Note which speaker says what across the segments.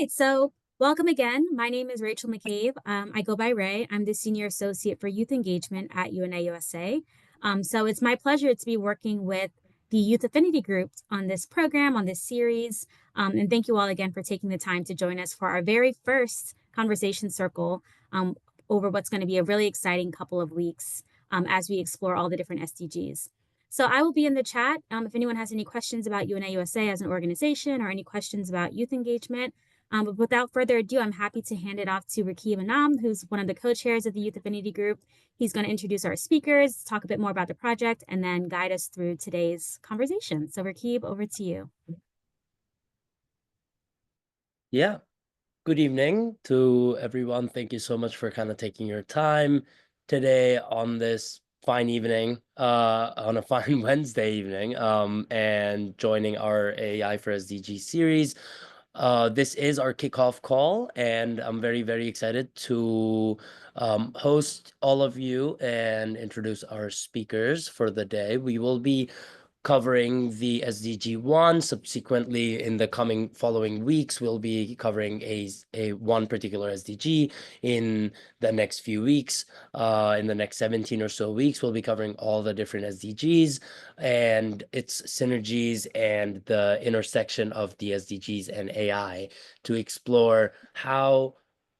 Speaker 1: right, so welcome again. My name is Rachel McCabe. I go by Ray. I'm the Senior Associate for Youth Engagement at UNA USA. So it's my pleasure to be working with the Youth Affinity Group on this program, on this series. And thank you all again for taking the time to join us for our very first conversation circle over what's going to be a really exciting couple of weeks as we explore all the different SDGs. So I will be in the chat if anyone has any questions about UNA USA as an organization or any questions about youth engagement. But without further ado, I'm happy to hand it off to Rakib Anam, who's one of the co-chairs of the Youth Affinity Group. He's going to introduce our speakers, talk a bit more about the project, and then guide us through today's conversation. So Rakib, over to you.
Speaker 2: Yeah, good evening to everyone. Thank you so much for kind of taking your time today on this fine evening, on a fine Wednesday evening, and joining our AI for SDG series. This is our kickoff call, and I'm very, very excited to host all of you and introduce our speakers for the day. We will be covering the SDG 1. Subsequently, in the following weeks, we'll be covering a one particular SDG. In the next few weeks, in the next 17 or so weeks, we'll be covering all the different SDGs and its synergies and the intersection of the SDGs and AI to explore how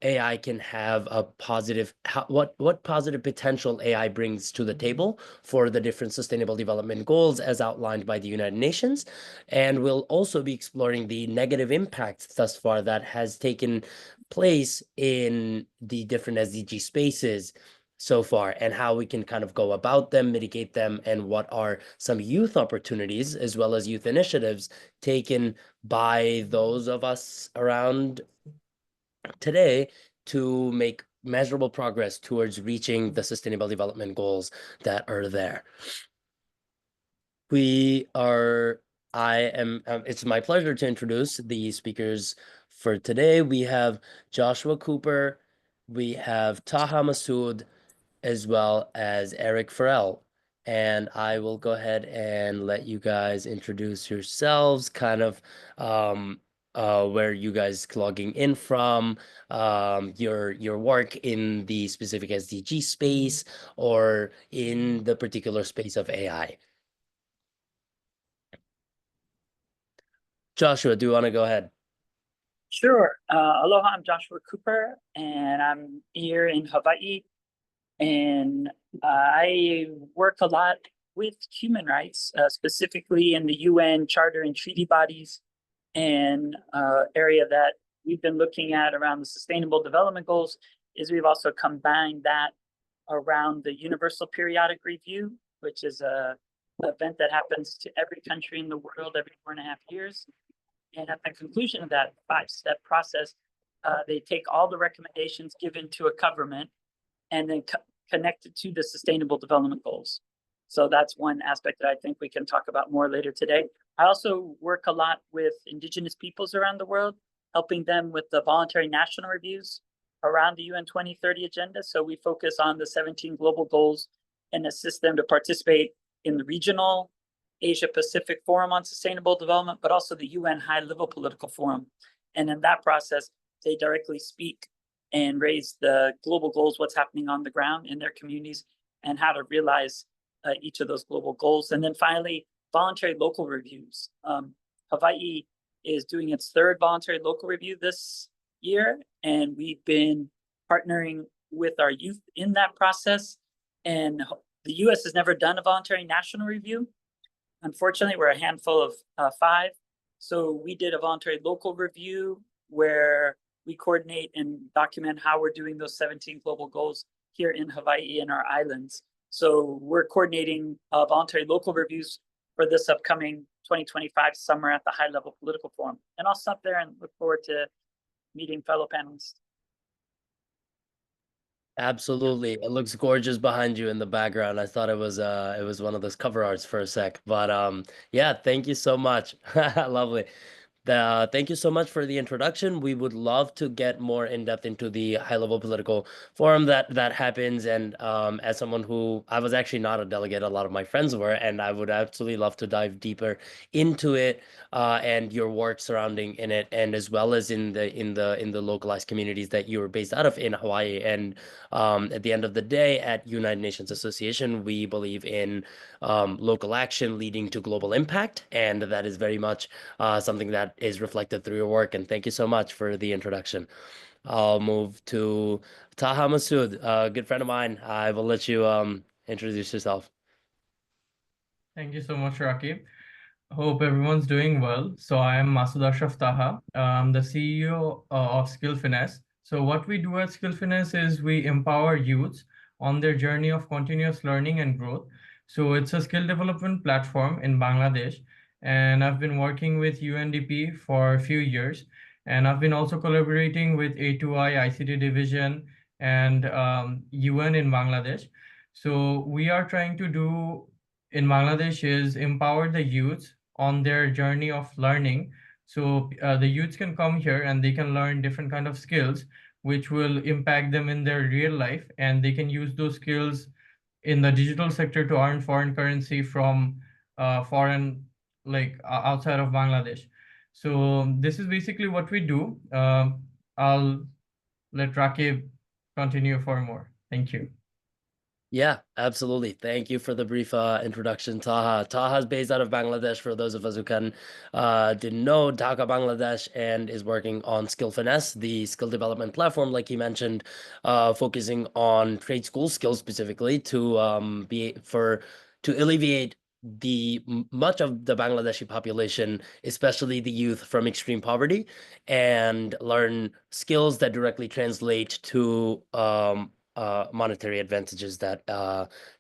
Speaker 2: AI can have a positive, what positive potential AI brings to the table for the different sustainable development goals as outlined by the United Nations. And we'll also be exploring the negative impact thus far that has taken place in the different SDG spaces so far, and how we can kind of go about them, mitigate them, and what are some youth opportunities as well as youth initiatives taken by those of us around today to make measurable progress towards reaching the sustainable development goals that are there. It's my pleasure to introduce the speakers for today. We have Joshua Cooper, we have Taha Masud, as well as Eric Farrell. And I will go ahead and let you guys introduce yourselves, kind of where you guys logging in from, your work in the specific SDG space or in the particular space of AI. Joshua, do you want to go ahead?
Speaker 3: Sure. Aloha, I'm Joshua Cooper, and I'm here in Hawaii. And I work a lot with human rights, specifically in the UN Charter and treaty bodies, and area that we've been looking at around the Sustainable Development Goals is we've also combined that around the Universal Periodic Review, which is an event that happens to every country in the world every 4.5 years. And at the conclusion of that 5-step process, they take all the recommendations given to a government and then connect it to the Sustainable Development Goals. So that's one aspect that I think we can talk about more later today. I also work a lot with Indigenous peoples around the world, helping them with the voluntary national reviews around the UN 2030 agenda. So we focus on the 17 global goals and assist them to participate in the regional Asia Pacific Forum on Sustainable Development, but also the UN High Level Political Forum. And in that process, they directly speak and raise the global goals, what's happening on the ground in their communities, and how to realize each of those global goals. And then finally, voluntary local reviews. Hawaii is doing its 3rd voluntary local review this year, and we've been partnering with our youth in that process. And the US has never done a voluntary national review. Unfortunately, we're a handful of 5. So we did a voluntary local review where we coordinate and document how we're doing those 17 global goals here in Hawaii and our islands. So we're coordinating voluntary local reviews for this upcoming 2025 summer at the High Level Political Forum. And I'll stop there and look forward to meeting fellow panelists.
Speaker 2: Absolutely. It looks gorgeous behind you in the background. I thought it was one of those cover arts for a sec. But yeah, thank you so much. Lovely. Thank you so much for the introduction. We would love to get more in depth into the high-level political forum that happens. And as someone who I was actually not a delegate, a lot of my friends were, and I would absolutely love to dive deeper into it and your work surrounding in it, and as well as in the localized communities that you were based out of in Hawaii. And at the end of the day, at United Nations Association, we believe in local action leading to global impact, and that is very much something that is reflected through your work. And thank you so much for the introduction. I'll move to Taha Masud, a good friend of mine. I will let you introduce yourself.
Speaker 4: Thank you so much, Rakib. Hope everyone's doing well. So I am Masud Taha. I'm the CEO of Skill Finesse. So what we do at Skill Finesse is we empower youths on their journey of continuous learning and growth. So it's a skill development platform in Bangladesh, and I've been working with UNDP for a few years, and I've been also collaborating with A2I ICT division and UN in Bangladesh. So we are trying to do in Bangladesh is empower the youth on their journey of learning. So the youths can come here and they can learn different kind of skills which will impact them in their real life, and they can use those skills in the digital sector to earn foreign currency from foreign outside of Bangladesh. So this is basically what we do. I'll let Rakib continue for more. Thank you.
Speaker 2: Yeah, absolutely. Thank you for the brief introduction, Taha. Taha is based out of Bangladesh, for those of us who didn't know, Dhaka, Bangladesh, and is working on Skill Finesse, the skill development platform, like he mentioned, focusing on trade school skills specifically to alleviate much of the Bangladeshi population, especially the youth, from extreme poverty, and learn skills that directly translate to monetary advantages that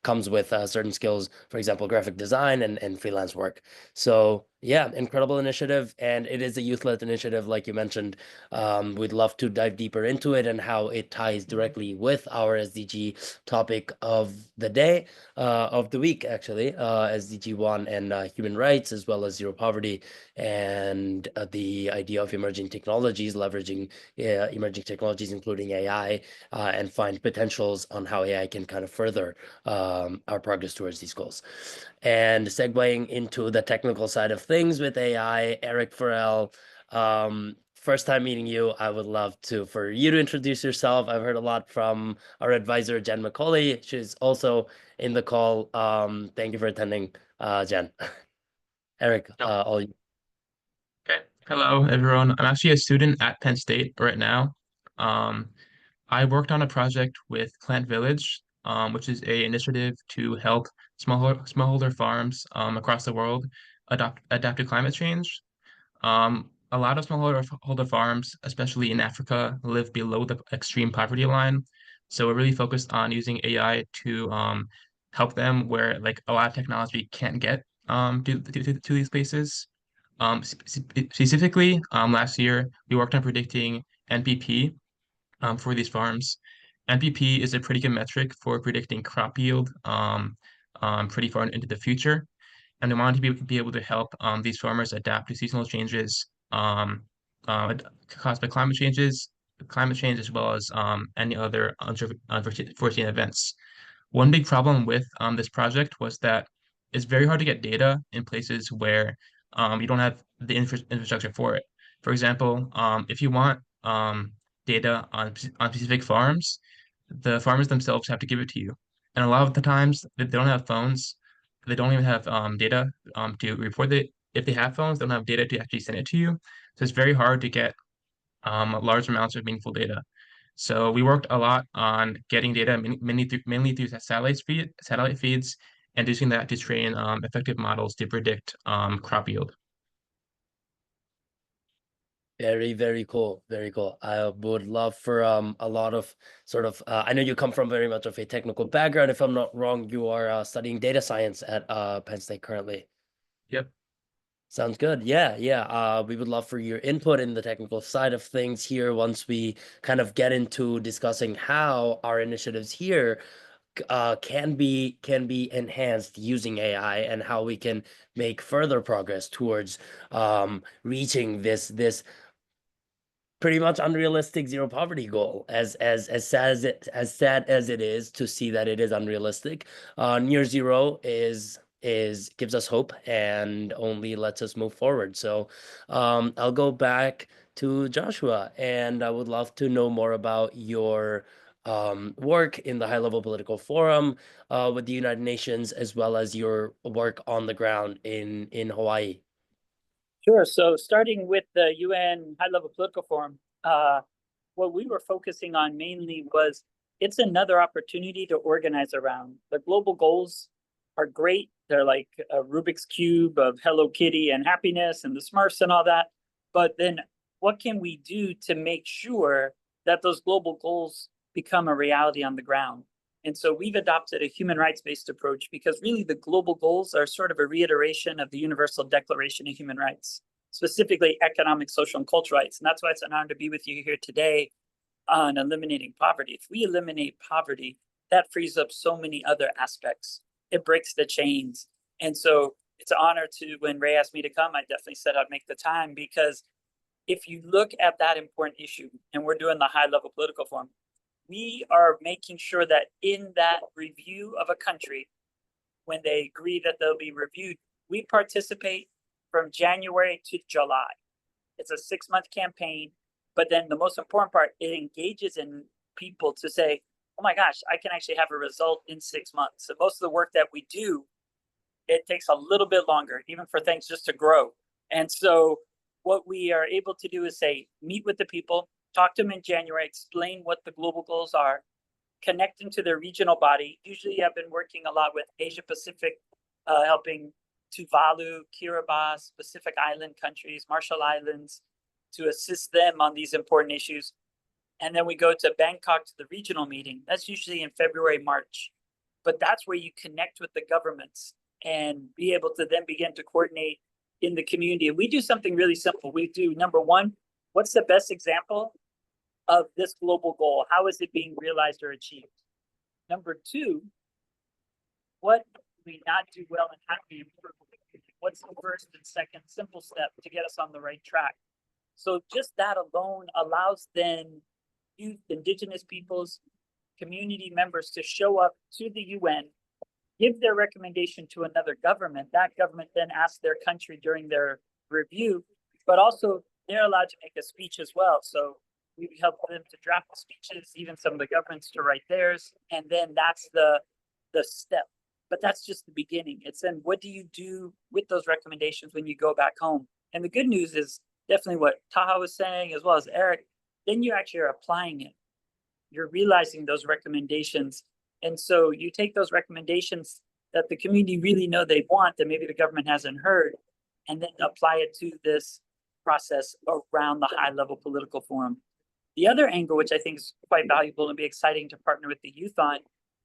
Speaker 2: comes with certain skills, for example, graphic design and freelance work. So yeah, incredible initiative, and it is a youth-led initiative, like you mentioned. We'd love to dive deeper into it and how it ties directly with our SDG topic of the day, of the week, actually, SDG 1 and human rights, as well as zero poverty, and the idea of emerging technologies, leveraging emerging technologies, including AI, and find potentials on how AI can kind of further our progress towards these goals. And segueing into the technical side of things with AI, Eric Farrell, first time meeting you, I would love for you to introduce yourself. I've heard a lot from our advisor, Jen McCauley. She's also in the call. Thank you for attending, Jen. Eric, all you.
Speaker 5: Okay. Hello, everyone. I'm actually a student at Penn State right now. I worked on a project with Plant Village, which is an initiative to help smallholder farms across the world adapt to climate change. A lot of smallholder farms, especially in Africa, live below the extreme poverty line. So we're really focused on using AI to help them where like a lot of technology can't get to these places. Specifically, last year we worked on predicting NPP for these farms. NPP is a pretty good metric for predicting crop yield pretty far into the future. And we wanted to be able to help these farmers adapt to seasonal changes caused by climate change, as well as any other unforeseen events. One big problem with this project was that it's very hard to get data in places where you don't have the infrastructure for it. For example, if you want data on specific farms, the farmers themselves have to give it to you. And a lot of the times they don't have phones. They don't even have data to report it. If they have phones, they don't have data to actually send it to you. So it's very hard to get large amounts of meaningful data. So we worked a lot on getting data mainly through satellite feeds, and using that to train effective models to predict crop yield.
Speaker 2: Very, very cool. Very cool. I would love for a lot of sort of I know you come from very much of a technical background. If I'm not wrong, you are studying data science at Penn State currently.
Speaker 5: Yep.
Speaker 2: Sounds good. Yeah, yeah. We would love for your input in the technical side of things here once we kind of get into discussing how our initiatives here can be enhanced using AI, and how we can make further progress towards reaching this pretty much unrealistic zero poverty goal. As sad as it is to see that it is unrealistic, near zero is gives us hope and only lets us move forward. So I'll go back to Joshua, and I would love to know more about your work in the high-level political forum with the United Nations, as well as your work on the ground in Hawaii.
Speaker 3: Sure. So starting with the UN High-Level Political Forum, what we were focusing on mainly was it's another opportunity to organize around. The global goals are great. They're like a Rubik's Cube of Hello Kitty and happiness and the Smurfs and all that. But then what can we do to make sure that those global goals become a reality on the ground? And so we've adopted a human rights-based approach, because really the global goals are sort of a reiteration of the Universal Declaration of Human Rights, specifically economic, social, and cultural rights. And that's why it's an honor to be with you here today on eliminating poverty. If we eliminate poverty, that frees up so many other aspects. It breaks the chains. And so it's an honor to, when Ray asked me to come, I definitely said I'd make the time, because if you look at that important issue, and we're doing the high-level political forum, we are making sure that in that review of a country, when they agree that they'll be reviewed, we participate from January to July. It's a 6-month campaign, but then the most important part, it engages in people to say, oh my gosh, I can actually have a result in 6 months. So most of the work that we do, it takes a little bit longer, even for things just to grow. And so what we are able to do is say, meet with the people, talk to them in January, explain what the global goals are, connect them to their regional body. Usually I've been working a lot with Asia Pacific, helping Tuvalu, Kiribati, Pacific Island countries, Marshall Islands, to assist them on these important issues. And then we go to Bangkok to the regional meeting. That's usually in February, March. But that's where you connect with the governments and be able to then begin to coordinate in the community. And we do something really simple. We do, number one, what's the best example of this global goal? How is it being realized or achieved? Number two, what do we not do well and how do we improve? What's the first and second simple step to get us on the right track? So just that alone allows then youth, indigenous peoples, community members to show up to the UN, give their recommendation to another government. That government then asks their country during their review, but also they're allowed to make a speech as well. So we help them to draft the speeches, even some of the governments to write theirs. And then that's the step. But that's just the beginning. It's then what do you do with those recommendations when you go back home? And the good news is definitely what Taha was saying, as well as Eric, then you actually are applying it. You're realizing those recommendations. And so you take those recommendations that the community really know they want, that maybe the government hasn't heard, and then apply it to this process around the high-level political forum. The other angle, which I think is quite valuable and be exciting to partner with the youth on,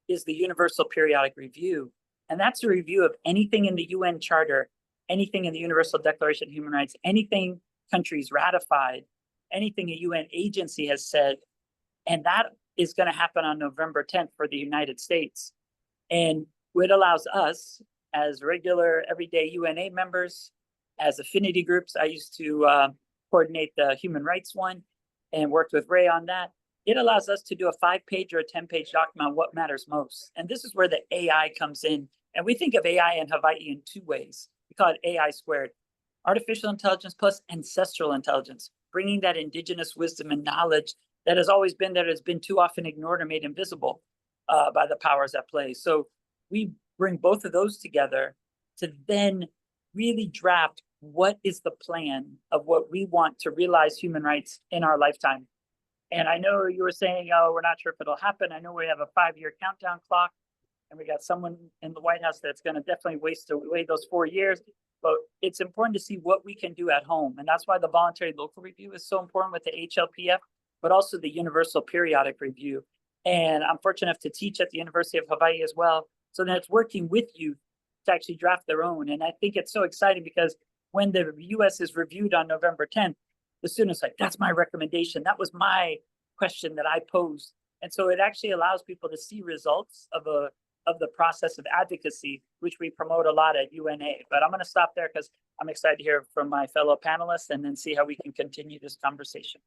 Speaker 3: is the Universal Periodic Review. And that's a review of anything in the UN Charter, anything in the Universal Declaration of Human Rights, anything countries ratified, anything a UN agency has said. And that is going to happen on November 10th for the United States. And it allows us as regular everyday UNA members, as affinity groups, I used to coordinate the human rights one and worked with Ray on that. It allows us to do a 5-page or a 10-page document on what matters most. And this is where the AI comes in. And we think of AI in Hawaii in 2 ways. We call it AI squared, artificial intelligence plus ancestral intelligence, bringing that indigenous wisdom and knowledge that has always been there, has been too often ignored or made invisible by the powers at play. So we bring both of those together to then really draft what is the plan of what we want to realize human rights in our lifetime. And I know you were saying, oh, we're not sure if it'll happen. I know we have a 5-year countdown clock, and we got someone in the White House that's going to definitely waste away those 4 years. But it's important to see what we can do at home. And that's why the voluntary local review is so important with the HLPF, but also the Universal Periodic Review. And I'm fortunate enough to teach at the University of Hawaii as well. So then it's working with youth to actually draft their own. And I think it's so exciting because when the US is reviewed on November 10th, the students like, that's my recommendation. That was my question that I posed. And so it actually allows people to see results of the process of advocacy, which we promote a lot at UNA. But I'm going to stop there because I'm excited to hear from my fellow panelists and then see how we can continue this conversation.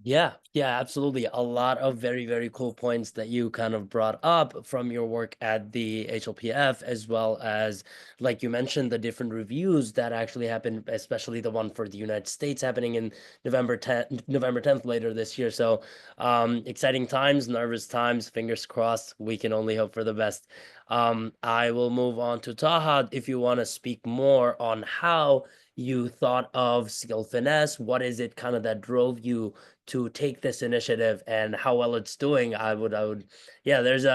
Speaker 2: Yeah, absolutely. A lot of very, very cool points that you kind of brought up from your work at the HLPF, as well as, like you mentioned, the different reviews that actually happened, especially the one for the United States happening in November 10th later this year. So exciting times, nervous times, fingers crossed. We can only hope for the best. I will move on to Taha if you want to speak more on how you thought of Skill Finesse. What is it kind of that drove you to take this initiative and how well it's doing? I would, yeah, there's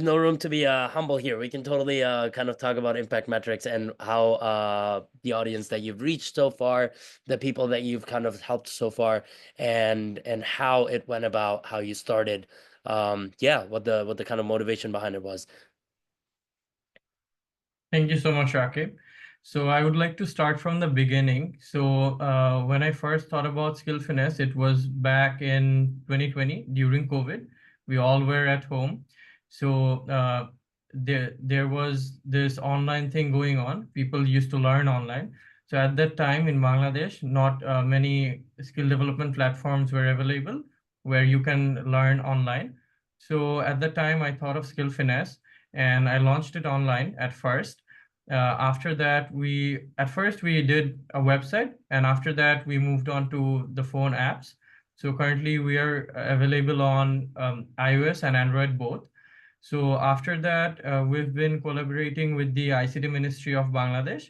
Speaker 2: no room to be humble here. We can totally kind of talk about impact metrics and how the audience that you've reached so far, the people that you've kind of helped so far, and how it went about, how you started. Yeah, what the kind of motivation behind it was.
Speaker 4: Thank you so much, Rakib. So I would like to start from the beginning. So when I first thought about Skill Finesse, it was back in 2020 during COVID. We all were at home. So there was this online thing going on. People used to learn online. So at that time in Bangladesh, not many skill development platforms were available where you can learn online. So at that time, I thought of Skill Finesse and I launched it online at first. After that, at first we did a website, and after that we moved on to the phone apps. So currently we are available on iOS and Android both. So after that, we've been collaborating with the ICT Ministry of Bangladesh,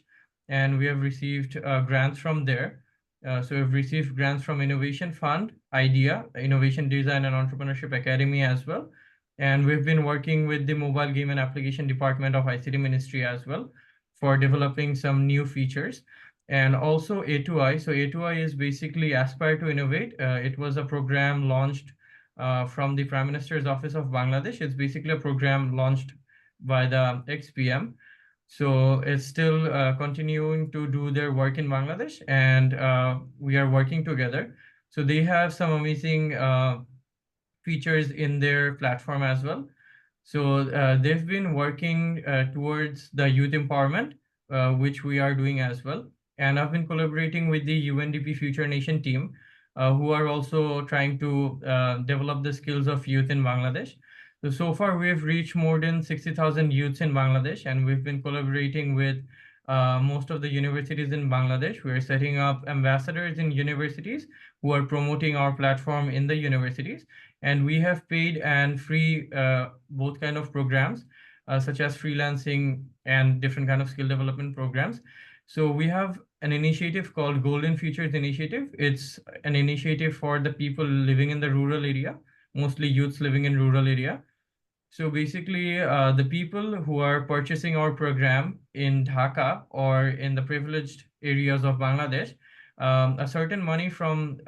Speaker 4: and we have received grants from there. So we've received grants from Innovation Fund, IDEA, Innovation Design and Entrepreneurship Academy as well. And we've been working with the Mobile Game and Application Department of ICT Ministry as well for developing some new features. And also A2I. So A2I is basically Aspire to Innovate. It was a program launched from the Prime Minister's Office of Bangladesh. It's basically a program launched by the ex-PM. So it's still continuing to do their work in Bangladesh, and we are working together. So they have some amazing features in their platform as well. So they've been working towards the youth empowerment, which we are doing as well. And I've been collaborating with the UNDP Future Nation team, who are also trying to develop the skills of youth in Bangladesh. So far, we've reached more than 60,000 youths in Bangladesh, and we've been collaborating with most of the universities in Bangladesh. We're setting up ambassadors in universities who are promoting our platform in the universities. And we have paid and free both kind of programs, such as freelancing and different kind of skill development programs. So we have an initiative called Golden Futures Initiative. It's an initiative for the people living in the rural area, mostly youths living in rural area. So basically, the people who are purchasing our program in Dhaka or in the privileged areas of Bangladesh, a certain money from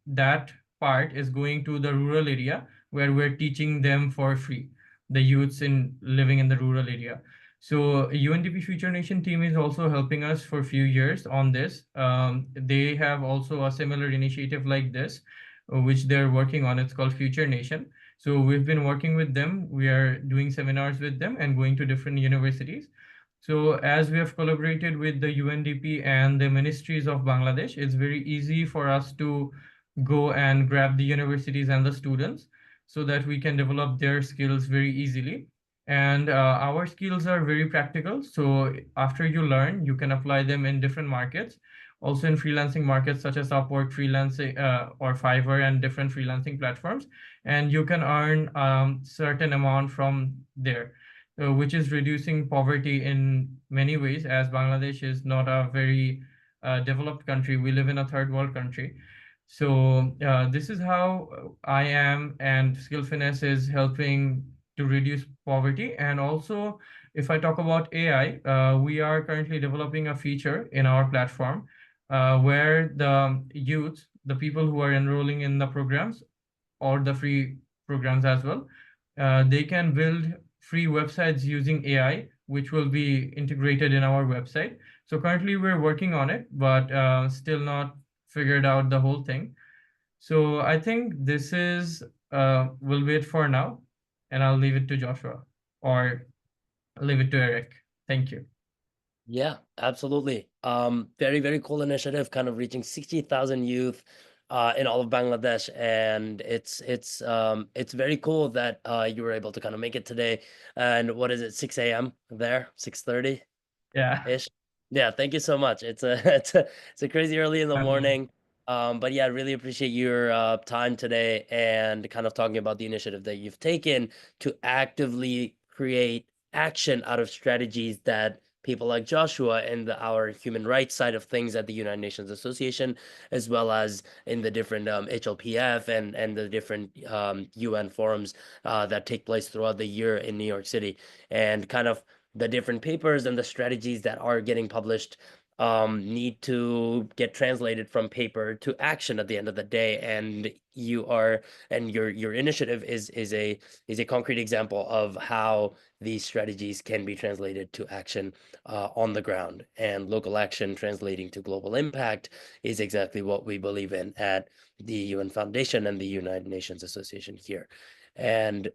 Speaker 4: that part is going to the rural area where we're teaching them for free, the youths living in the rural area. So UNDP Future Nation team is also helping us for a few years on this. They have also a similar initiative like this, which they're working on. It's called Future Nation. So we've been working with them. We are doing seminars with them and going to different universities. So as we have collaborated with the UNDP and the ministries of Bangladesh, it's very easy for us to go and grab the universities and the students so that we can develop their skills very easily. And our skills are very practical. So after you learn, you can apply them in different markets, also in freelancing markets such as Upwork, freelancing, or Fiverr, and different freelancing platforms. And you can earn certain amount from there, which is reducing poverty in many ways, as Bangladesh is not a very developed country. We live in a third world country. So this is how I am, and Skill Finesse is helping to reduce poverty. And also, if I talk about AI, we are currently developing a feature in our platform where the youth, the people who are enrolling in the programs or the free programs as well, they can build free websites using AI, which will be integrated in our website. So currently we're working on it, but still not figured out the whole thing. So I think this is we'll wait for now, and I'll leave it to Joshua or leave it to Eric. Thank you.
Speaker 2: Yeah, absolutely. Very, very cool initiative, kind of reaching 60,000 youth in all of Bangladesh. And it's very cool that you were able to kind of make it today. And what is it, 6 a.m. there, 6:30
Speaker 4: Yeah.
Speaker 2: ish? Yeah, thank you so much. It's a it's a crazy early in the morning. But yeah, I really appreciate your time today and kind of talking about the initiative that you've taken to actively create action out of strategies that people like Joshua and our human rights side of things at the United Nations Association, as well as in the different HLPF and the different UN forums that take place throughout the year in New York City, and kind of the different papers and the strategies that are getting published need to get translated from paper to action at the end of the day. And your initiative is a concrete example of how these strategies can be translated to action on the ground. And local action translating to global impact is exactly what we believe in at the UN Foundation and the United Nations Association here. And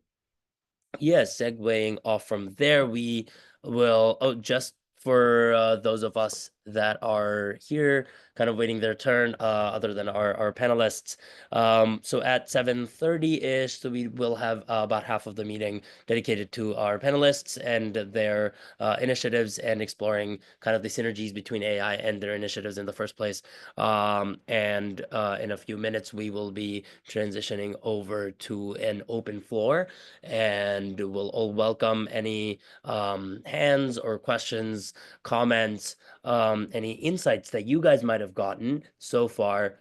Speaker 2: yes, segueing off from there, we will, just for those of us that are here, kind of waiting their turn, other than our panelists. So at 7:30-ish, so we will have about half of the meeting dedicated to our panelists and their initiatives and exploring kind of the synergies between AI and their initiatives in the first place. And in a few minutes, we will be transitioning over to an open floor, and we'll all welcome any hands or questions, comments, any insights that you guys might have gotten so far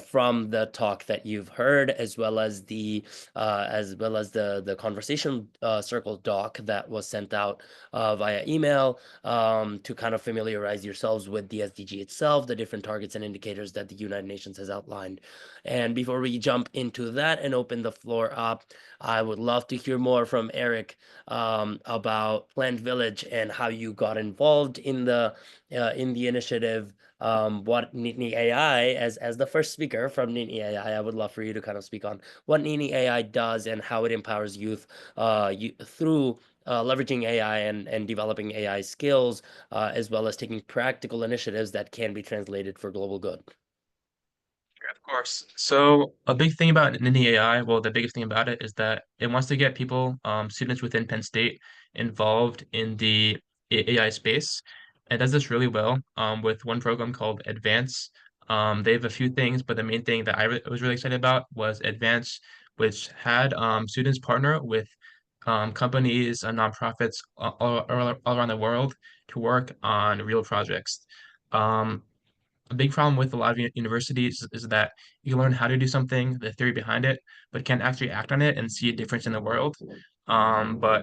Speaker 2: from the talk that you've heard, as well as the conversation circle doc that was sent out via email, to kind of familiarize yourselves with the SDG itself, the different targets and indicators that the United Nations has outlined. And before we jump into that and open the floor up, I would love to hear more from Eric about Plant Village and how you got involved in the initiative. What Nittany AI, as the first speaker from Nittany AI, would love for you to kind of speak on what Nittany AI does and how it empowers youth through leveraging AI and developing AI skills, as well as taking practical initiatives that can be translated for global good.
Speaker 5: Of course. So a big thing about Nittany AI, well, the biggest thing about it is that it wants to get people, students within Penn State, involved in the AI space. And does this really well with one program called Advance. They have a few things, but the main thing that I was really excited about was Advance, which had students partner with companies and nonprofits all around the world to work on real projects. A big problem with a lot of universities is that you learn how to do something, the theory behind it, but can't actually act on it and see a difference in the world. But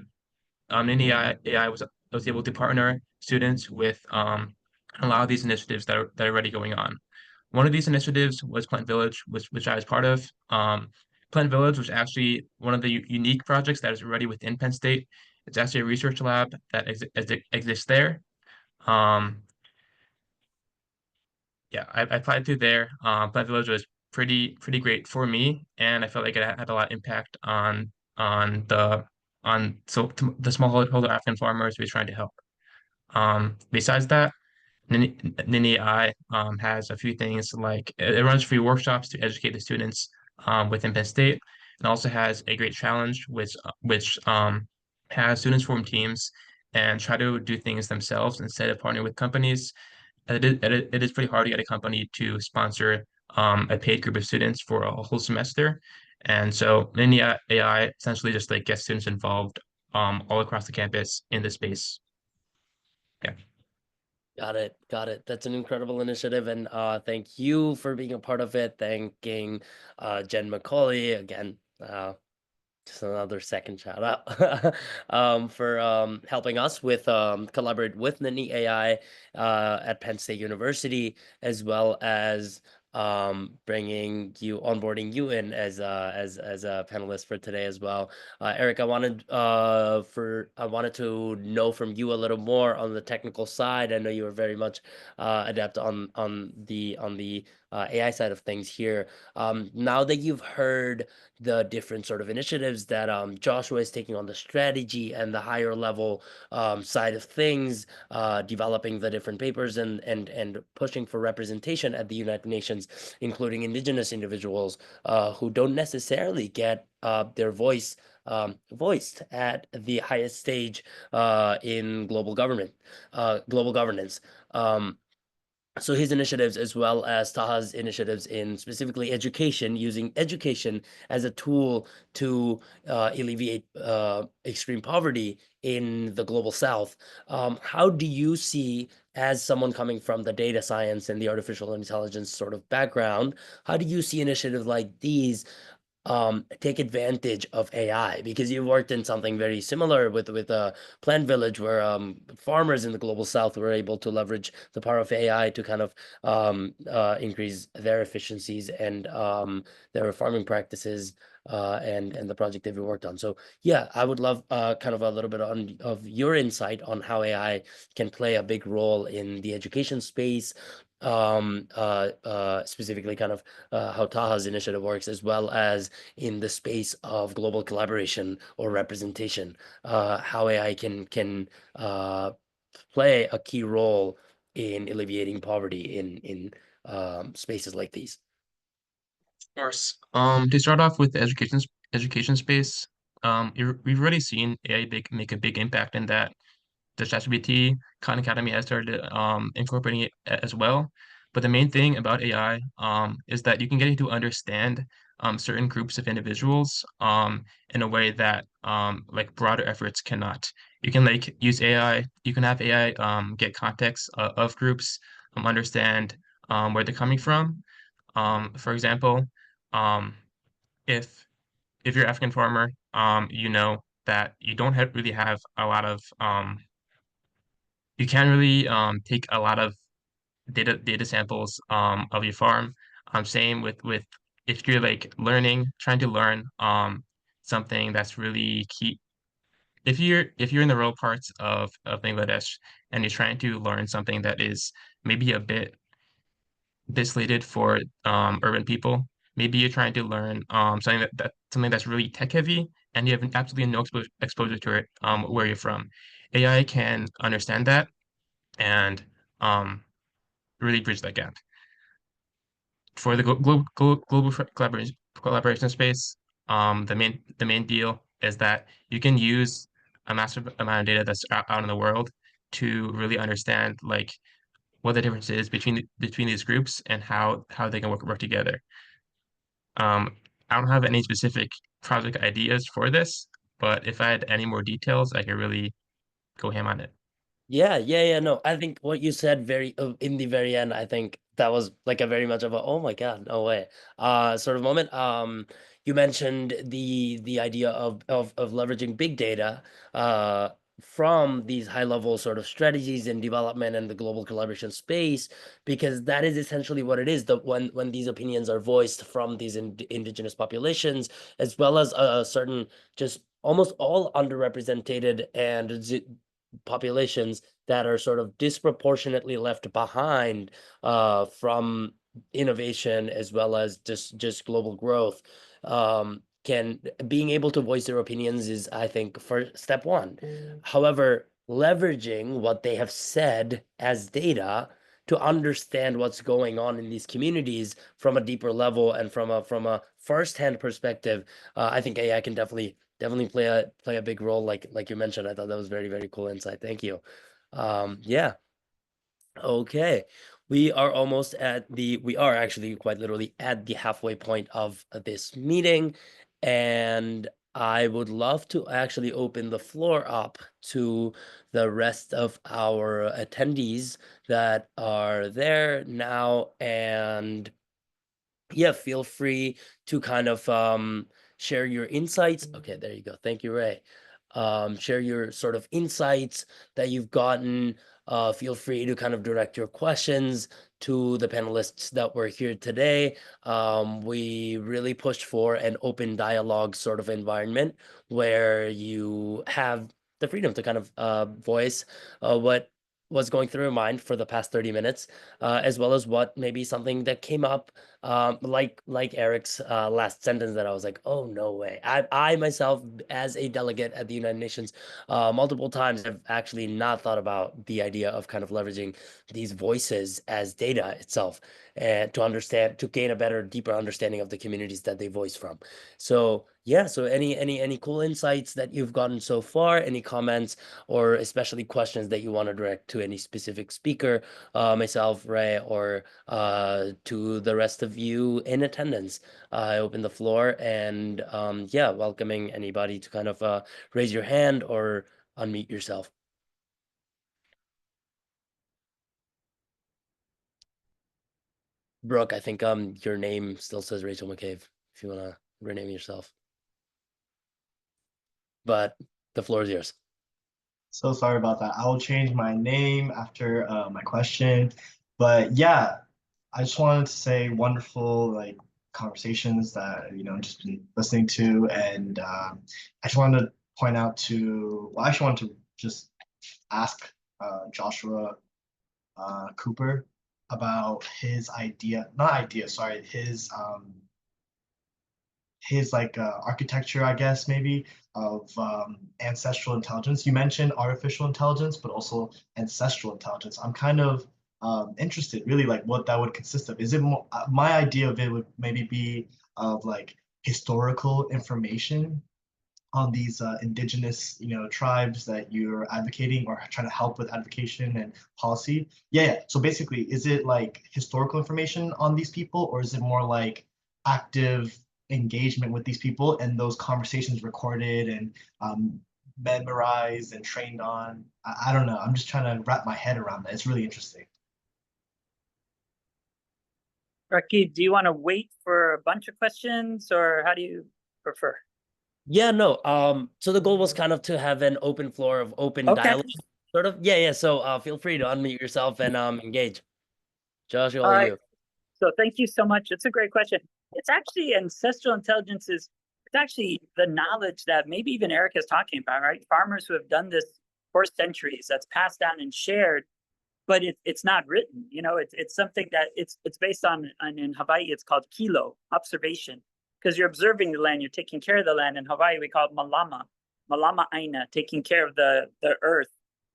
Speaker 5: in AI was able to partner students with a lot of these initiatives that are already going on. One of these initiatives was Plant Village, which I was part of. Plant Village was actually one of the unique projects that is already within Penn State. It's actually a research lab that exists there. Um, yeah, I applied through there. Plant Village was pretty great for me, and I felt like it had a lot of impact on the smallholder African farmers we were trying to help. Besides that, Nittany AI has a few things like it runs free workshops to educate the students within Penn State, and also has a great challenge which has students form teams and try to do things themselves instead of partnering with companies. It is pretty hard to get a company to sponsor a paid group of students for a whole semester. And so Nittany AI essentially just like gets students involved all across the campus in this space. Yeah.
Speaker 2: Got it. Got it. That's an incredible initiative, and thank you for being a part of it. Thanking Jen McCauley again. Just another second shout out for helping us with collaborate with Nittany AI at Penn State University, as well as onboarding you in as a panelist for today as well. Eric, I wanted to know from you a little more on the technical side. I know you were very much adept on the AI side of things here. Now that you've heard the different sort of initiatives that Joshua is taking on the strategy and the higher level side of things, developing the different papers and pushing for representation at the United Nations, including indigenous individuals who don't necessarily get their voice voiced at the highest stage in global governance. So his initiatives, as well as Taha's initiatives in specifically education, using education as a tool to alleviate extreme poverty in the global south. How do you see, as someone coming from the data science and the artificial intelligence sort of background, how do you see initiatives like these take advantage of AI? Because you worked in something very similar with Plant Village, where farmers in the global south were able to leverage the power of AI to kind of increase their efficiencies and their farming practices and the project that we worked on. So yeah, I would love kind of a little bit of your insight on how AI can play a big role in the education space, specifically kind of how Taha's initiative works, as well as in the space of global collaboration or representation, how AI can play a key role in alleviating poverty in spaces like these.
Speaker 5: Of course. To start off with the education space, we've already seen AI make a big impact in that. The ChatGPT, Khan Academy has started incorporating it as well. But the main thing about AI is that you can get it to understand certain groups of individuals in a way that like broader efforts cannot. You can like use AI, you can have AI get context of groups, understand where they're coming from. For example, um, if you're an African farmer, you know that you don't really have a lot of you can't really take a lot of data samples of your farm. Same with if you're like trying to learn something that's really key. If you're in the rural parts of Bangladesh and you're trying to learn something that is maybe a bit slated for urban people, maybe you're trying to learn something something that's really tech heavy and you have absolutely no exposure to it where you're from. AI can understand that and um, really bridge that gap. For the global collaboration space, the main deal is that you can use a massive amount of data that's out in the world to really understand like what the difference is between these groups and how they can work together. I don't have any specific project ideas for this, but if I had any more details, I could really go ham on it.
Speaker 2: Yeah. No, I think what you said in the very end, I think that was like a very much of a oh my God, no way sort of moment. You mentioned the idea of leveraging big data from these high level sort of strategies in development and the global collaboration space, because that is essentially what it is. That when these opinions are voiced from these indigenous populations, as well as a certain just almost all underrepresented and populations that are sort of disproportionately left behind from innovation, as well as just global growth. Can being able to voice their opinions is, I think, for step one. However, leveraging what they have said as data to understand what's going on in these communities from a deeper level and from a first-hand perspective, I think AI can definitely play a big role, like you mentioned. I thought that was very cool insight. Thank you. Yeah. Okay. We are actually quite literally at the halfway point of this meeting, and I would love to actually open the floor up to the rest of our attendees that are there now. And yeah, feel free to kind of share your insights. Okay, there you go. Thank you, Ray. Share your sort of insights that you've gotten. Feel free to kind of direct your questions to the panelists that were here today. We really pushed for an open dialogue sort of environment where you have the freedom to kind of voice what was going through your mind for the past 30 minutes, as well as what maybe something that came up, like Eric's last sentence that I was like, oh, no way. I myself, as a delegate at the United Nations, multiple times have actually not thought about the idea of kind of leveraging these voices as data itself, and to gain a better, deeper understanding of the communities that they voice from. So yeah, so any cool insights that you've gotten so far, any comments, or especially questions that you want to direct to any specific speaker, myself, Ray, or to the rest of you in attendance? I open the floor, and yeah, welcoming anybody to kind of raise your hand or unmute yourself. Brooke, I think your name still says Rachel McCabe, if you want to rename yourself. But the floor is yours.
Speaker 6: So sorry about that. I will change my name after my question. But yeah, I just wanted to say wonderful like conversations that just been listening to, and I just wanted to point out to well, I actually wanted to just ask Joshua Cooper about his idea, not idea, sorry, his like architecture, I guess, maybe, of ancestral intelligence. You mentioned artificial intelligence, but also ancestral intelligence. I'm kind of interested, really, like what that would consist of. Is it more, my idea of it would maybe be of like historical information on these indigenous, tribes that you're advocating or trying to help with advocation and policy? Yeah. So basically, is it like historical information on these people, or is it more like active engagement with these people and those conversations recorded and memorized and trained on? I don't know. I'm just trying to wrap my head around that. It's really interesting.
Speaker 3: Rakib, do you want to wait for a bunch of questions, or how do you prefer?
Speaker 2: Yeah, no. So the goal was kind of to have an open floor of open dialogue, sort of. Yeah. So feel free to unmute yourself and engage. Josh, all
Speaker 3: right.
Speaker 2: you.
Speaker 3: So thank you so much. It's a great question. It's actually ancestral intelligence it's actually the knowledge that maybe even Eric is talking about, right? Farmers who have done this for centuries, that's passed down and shared, but it's not written. It's something that it's based on in Hawaii, it's called kilo, observation, because you're observing the land, you're taking care of the land. In Hawaii, we call it malama aina, taking care of the earth.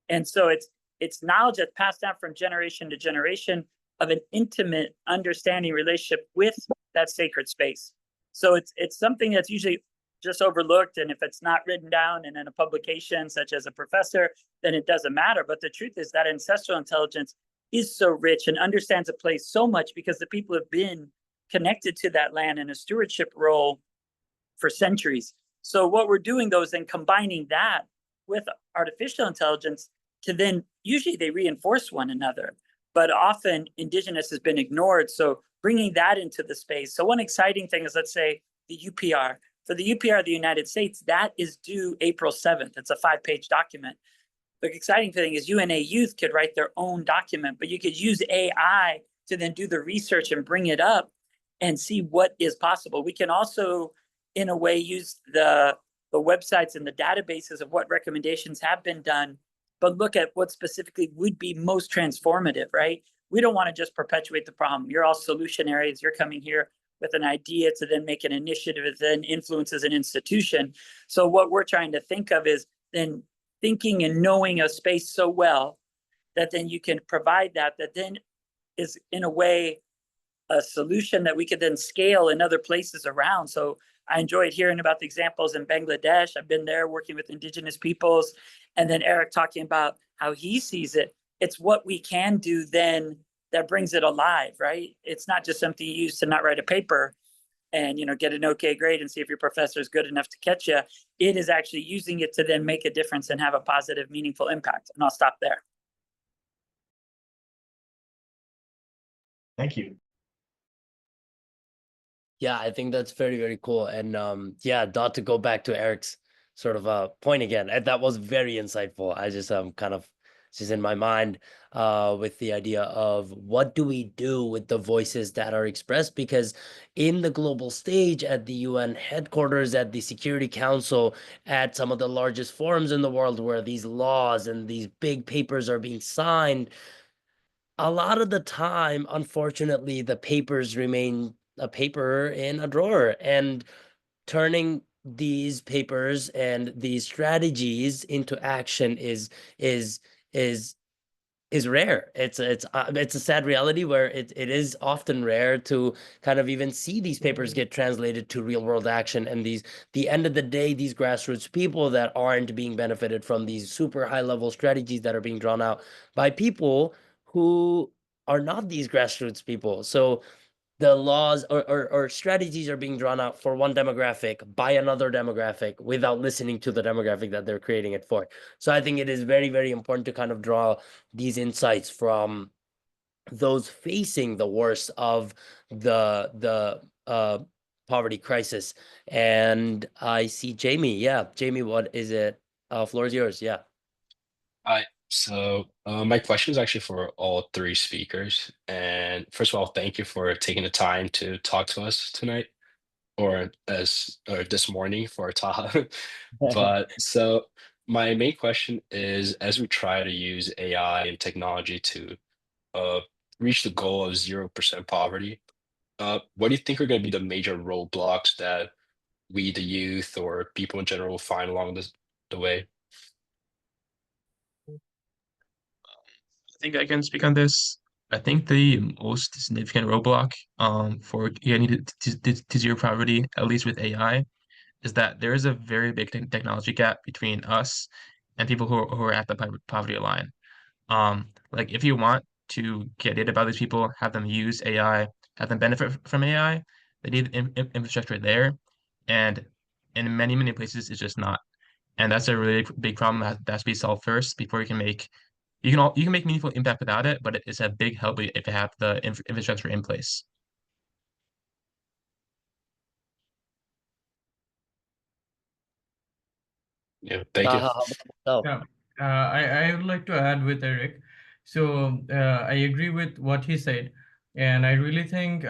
Speaker 3: And so it's knowledge that's passed down from generation to generation of an intimate understanding relationship with that sacred space. So it's something that's usually just overlooked, and if it's not written down and in a publication such as a professor, then it doesn't matter. But the truth is that ancestral intelligence is so rich and understands a place so much because the people have been connected to that land in a stewardship role for centuries. So what we're doing though is then combining that with artificial intelligence to then usually they reinforce one another, but often indigenous has been ignored. So bringing that into the space. So one exciting thing is, let's say the UPR. For the UPR of the United States, that is due April 7th. It's a 5-page document. The exciting thing is UNA youth could write their own document, but you could use AI to then do the research and bring it up and see what is possible. We can also, in a way, use the websites and the databases of what recommendations have been done, but look at what specifically would be most transformative, right? We don't want to just perpetuate the problem. You're all solutionaries. You're coming here with an idea to then make an initiative that then influences an institution. So what we're trying to think of is then thinking and knowing a space so well that then you can provide that then is in a way a solution that we could then scale in other places around. So I enjoyed hearing about the examples in Bangladesh. I've been there working with indigenous peoples, and then Eric talking about how he sees it. It's what we can do then that brings it alive, right? It's not just something you use to not write a paper and get an okay grade and see if your professor is good enough to catch you. It is actually using it to then make a difference and have a positive, meaningful impact. And I'll stop there.
Speaker 6: Thank you.
Speaker 2: Yeah, I think that's very, very cool. And yeah, not to go back to Eric's sort of point again, that was very insightful. I just kind of is in my mind with the idea of what do we do with the voices that are expressed? Because in the global stage, at the UN headquarters, at the Security Council, at some of the largest forums in the world where these laws and these big papers are being signed, a lot of the time, unfortunately, the papers remain a paper in a drawer, and turning these papers and these strategies into action is is is rare. It's a sad reality where it is often rare to kind of even see these papers get translated to real world action. And the end of the day, these grassroots people that aren't being benefited from these super high level strategies that are being drawn out by people who are not these grassroots people. So the laws or strategies are being drawn out for one demographic by another demographic without listening to the demographic that they're creating it for. So I think it is very, very important to kind of draw these insights from those facing the worst of the poverty crisis. And I see Jamie. Yeah, Jamie, what is it? Floor is yours. Yeah.
Speaker 7: Hi. So my question is actually for all three speakers. And first of all, thank you for taking the time to talk to us tonight, or this morning for Taha. But so my main question is, as we try to use AI and technology to uh, reach the goal of 0% poverty, what do you think are going to be the major roadblocks that we, the youth, or people in general, will find along the way?
Speaker 5: I think I can speak on this. I think the most significant roadblock for getting to zero poverty, at least with AI, is that there is a very big technology gap between us and people who are at the poverty line. Like if you want to get data about these people, have them use AI, have them benefit from AI, they need infrastructure there, and in many places it's just not. And that's a really big problem that has to be solved first before you can make you can make meaningful impact without it, but it's a big help if you have the infrastructure in place.
Speaker 7: Yeah, thank you.
Speaker 2: Taha, how about yourself?
Speaker 4: Yeah, I would like to add with Eric. So I agree with what he said, and I really think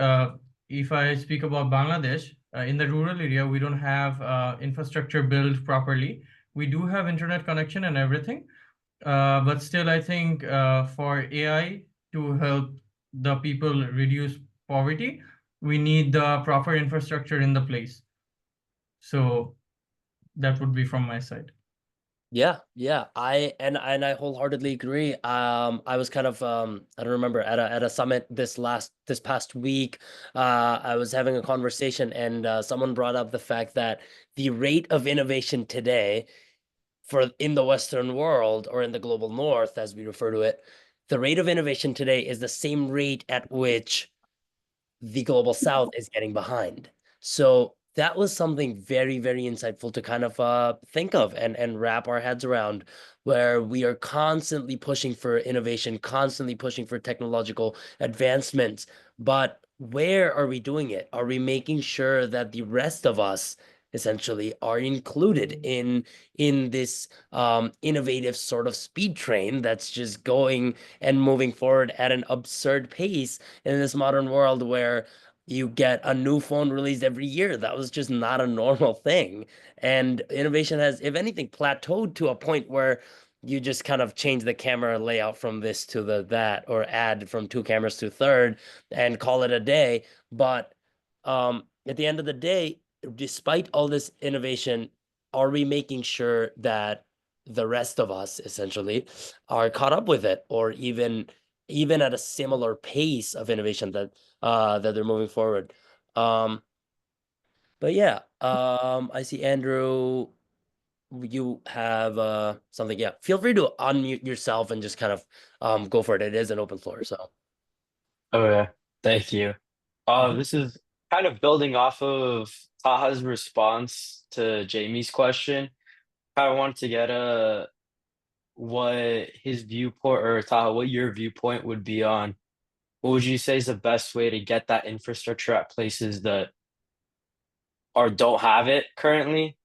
Speaker 4: if I speak about Bangladesh, in the rural area, we don't have infrastructure built properly. We do have internet connection and everything, but still, I think for AI to help the people reduce poverty, we need the proper infrastructure in the place. So that would be from my side.
Speaker 2: Yeah, yeah. I wholeheartedly agree. I was kind of I don't remember at a summit this past week. I was having a conversation and someone brought up the fact that the rate of innovation today for in the Western world or in the global North, as we refer to it, the rate of innovation today is the same rate at which the global South is getting behind. So that was something very, very insightful to kind of think of and wrap our heads around, where we are constantly pushing for innovation, constantly pushing for technological advancements. But where are we doing it? Are we making sure that the rest of us essentially are included in this innovative sort of speed train that's just going and moving forward at an absurd pace in this modern world where you get a new phone released every year? That was just not a normal thing. And innovation has, if anything, plateaued to a point where you just kind of change the camera layout from this to that, or add from two cameras to third and call it a day. But at the end of the day, despite all this innovation, are we making sure that the rest of us essentially are caught up with it, or even at a similar pace of innovation that they're moving forward? But yeah, I see Andrew, you have something. Yeah, feel free to unmute yourself and just kind of go for it. It is an open floor, so.
Speaker 7: Oh yeah, thank you. This is kind of building off of Taha's response to Jamie's question. I wanted to get what his viewpoint, or Taha, what your viewpoint would be on what would you say is the best way to get that infrastructure at places that or don't have it currently,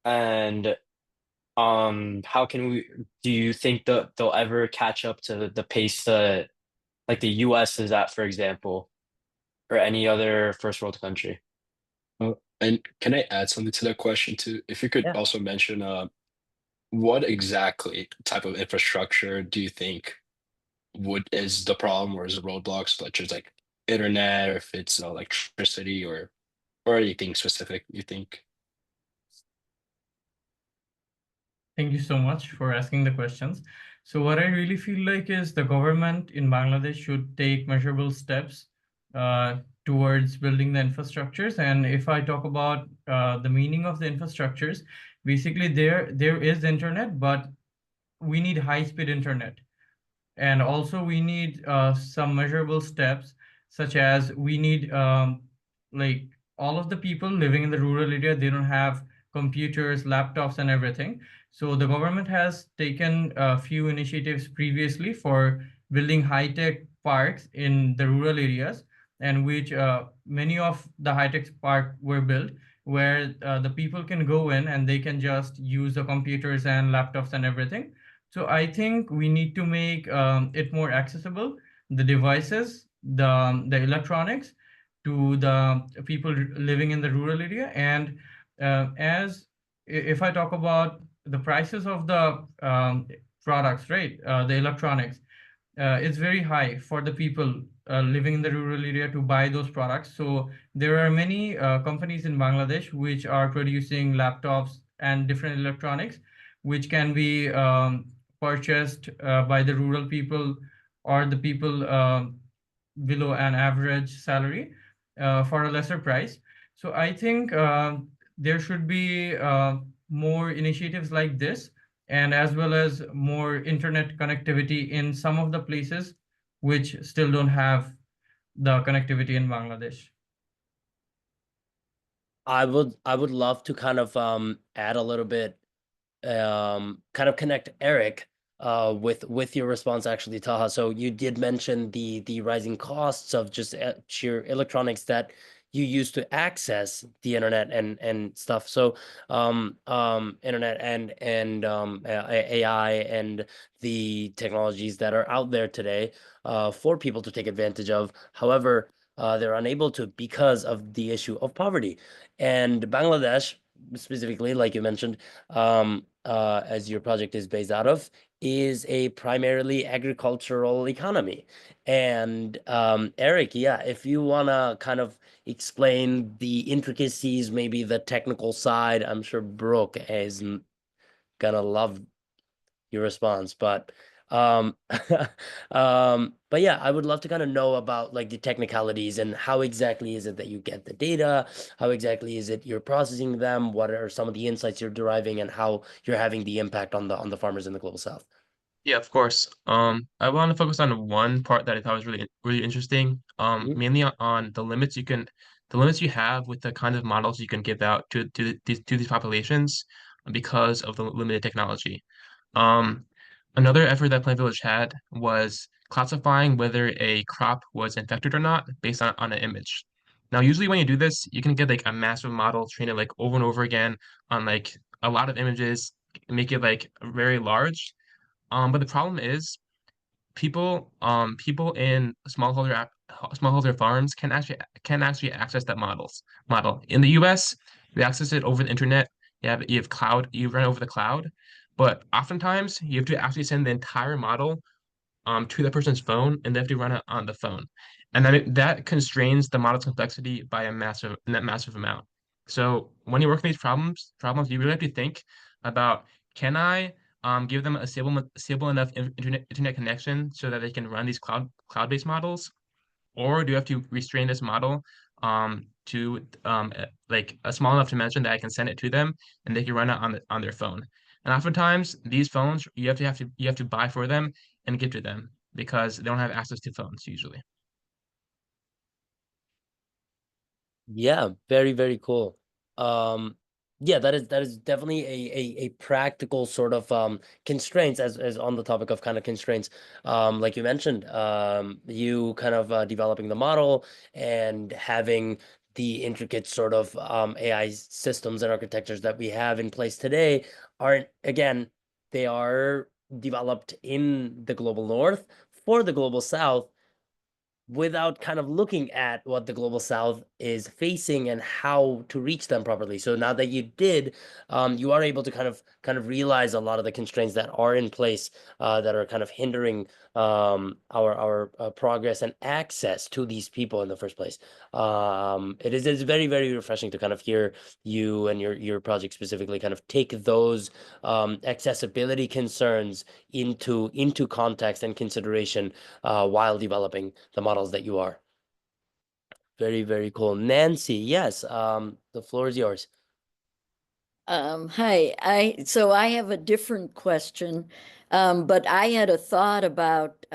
Speaker 7: and
Speaker 8: How can we, do you think that they'll ever catch up to the pace that like the US is at, for example, or any other first world country?
Speaker 7: And can I add something to that question too? If you could
Speaker 2: Yeah.
Speaker 7: also mention what exactly type of infrastructure do you think would is the problem or is the roadblocks, such as like internet, or if it's electricity or anything specific you think?
Speaker 4: Thank you so much for asking the questions. So what I really feel like is the government in Bangladesh should take measurable steps towards building the infrastructures. And if I talk about the meaning of the infrastructures, basically there is internet, but we need high-speed internet. And also we need some measurable steps, such as we need like all of the people living in the rural area, they don't have computers, laptops, and everything. So the government has taken a few initiatives previously for building high-tech parks in the rural areas, and which many of the high-tech park were built where the people can go in and they can just use the computers and laptops and everything. So I think we need to make it more accessible, the devices, the electronics to the people living in the rural area. And as if I talk about the prices of the products, right, the electronics, it's very high for the people living in the rural area to buy those products. So there are many companies in Bangladesh which are producing laptops and different electronics, which can be purchased by the rural people or the people below an average salary for a lesser price. So I think there should be more initiatives like this, and as well as more internet connectivity in some of the places which still don't have the connectivity in Bangladesh.
Speaker 2: I would love to kind of add a little bit, kind of connect Eric with your response actually, Taha. So you did mention the rising costs of just sheer electronics that you use to access the internet and stuff. So internet and AI and the technologies that are out there today for people to take advantage of. However, they're unable to because of the issue of poverty. And Bangladesh, specifically, like you mentioned, as your project is based out of, is a primarily agricultural economy. And Eric, yeah, if you wanna kind of explain the intricacies, maybe the technical side, I'm sure Brooke is gonna love your response, but um but yeah, I would love to kind of know about like the technicalities and how exactly is it that you get the data, how exactly is it you're processing them, what are some of the insights you're deriving, and how you're having the impact on the farmers in the global south.
Speaker 5: Yeah, of course. I want to focus on one part that I thought was really interesting.
Speaker 2: Mhm.
Speaker 5: Mainly on the limits you have with the kind of models you can give out to these populations because of the limited technology. Um, Another effort that Plant Village had was classifying whether a crop was infected or not based on an image. Now, usually when you do this, you can get like a massive model, train it like over and over again on like a lot of images, make it like very large. But the problem is people in smallholder farms can actually access that model. In the US, you access it over the internet. You have cloud, you run over the cloud, but oftentimes you have to actually send the entire model to the person's phone, and they have to run it on the phone. And then that constrains the model's complexity by a massive amount. So when you're working these problems, you really have to think about, can I give them a stable enough internet connection so that they can run these cloud-based models, or do you have to restrain this model to like a small enough dimension that I can send it to them and they can run it on their phone. And oftentimes these phones you have to buy for them and give to them because they don't have access to phones usually.
Speaker 2: Yeah, very, very cool. Yeah, that is definitely a practical sort of constraints as on the topic of kind of constraints. Like you mentioned, you kind of developing the model and having the intricate sort of AI systems and architectures that we have in place today aren't, again, they are developed in the global north for the global south, without kind of looking at what the global south is facing and how to reach them properly. So now that you did, you are able to kind of realize a lot of the constraints that are in place, that are kind of hindering our progress and access to these people in the first place. It's very, very refreshing to kind of hear you and your project specifically kind of take those accessibility concerns into context and consideration while developing the models that you are. Very, very cool. Nancy, yes, the floor is yours.
Speaker 9: Hi, I have a different question, but I had a thought about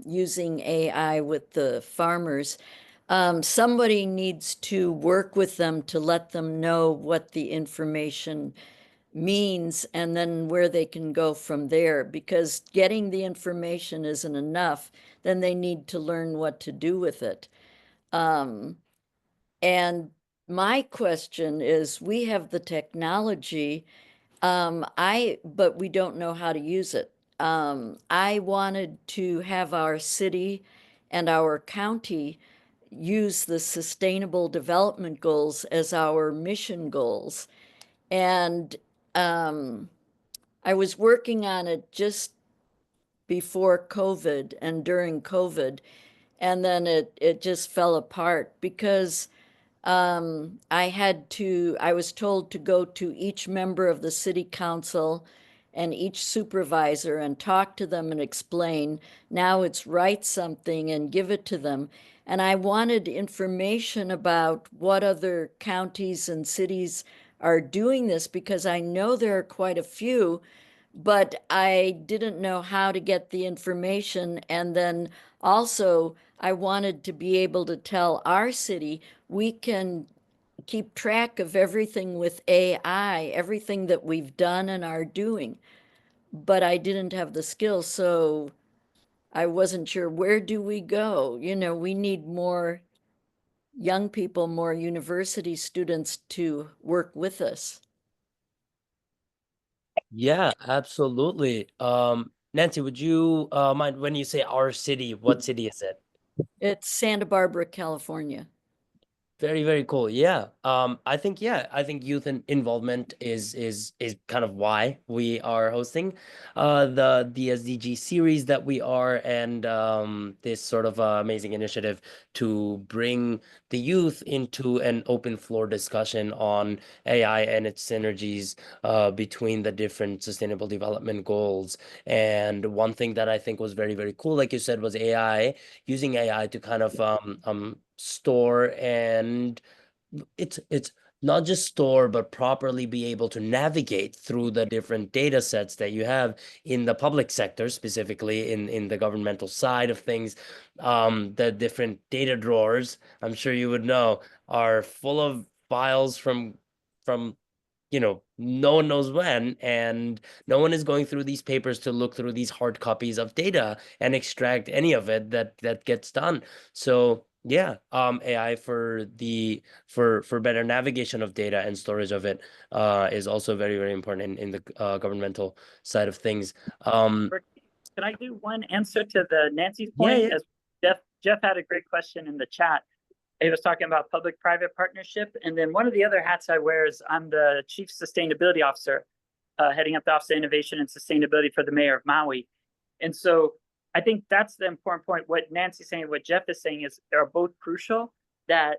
Speaker 9: using AI with the farmers. Somebody needs to work with them to let them know what the information means and then where they can go from there, because getting the information isn't enough. Then they need to learn what to do with it. And my question is, we have the technology, but we don't know how to use it. I wanted to have our city and our county use the Sustainable Development Goals as our mission goals. And I was working on it just before COVID and during COVID, and then it just fell apart because I was told to go to each member of the city council and each supervisor and talk to them and explain. Now it's write something and give it to them. And I wanted information about what other counties and cities are doing this, because I know there are quite a few, but I didn't know how to get the information. And then also, I wanted to be able to tell our city, we can keep track of everything with AI, everything that we've done and are doing. But I didn't have the skills, so I wasn't sure, where do we go? You know, we need more young people, more university students to work with us.
Speaker 2: Yeah, absolutely. Nancy, would you mind, when you say our city, what city is it?
Speaker 9: It's Santa Barbara, California.
Speaker 2: Very, very cool. Yeah. I think youth involvement is kind of why we are hosting the SDG series that we are, and this sort of amazing initiative to bring the youth into an open floor discussion on AI and its synergies between the different sustainable development goals. And one thing that I think was very, very cool, like you said, was using AI to kind of store, and it's not just store, but properly be able to navigate through the different data sets that you have in the public sector, specifically in the governmental side of things. The different data drawers, I'm sure you would know, are full of files from no one knows when, and no one is going through these papers to look through these hard copies of data and extract any of it that gets done. So yeah, AI for better navigation of data and storage of it is also very, very important in the governmental side of things.
Speaker 3: Can I do one answer to the Nancy's point?
Speaker 2: Yeah.
Speaker 3: As Jeff had a great question in the chat. He was talking about public-private partnership. And then one of the other hats I wear is I'm the Chief Sustainability Officer, heading up the Office of Innovation and Sustainability for the Mayor of Maui. And so I think that's the important point. What Nancy's saying, what Jeff is saying is they're both crucial, that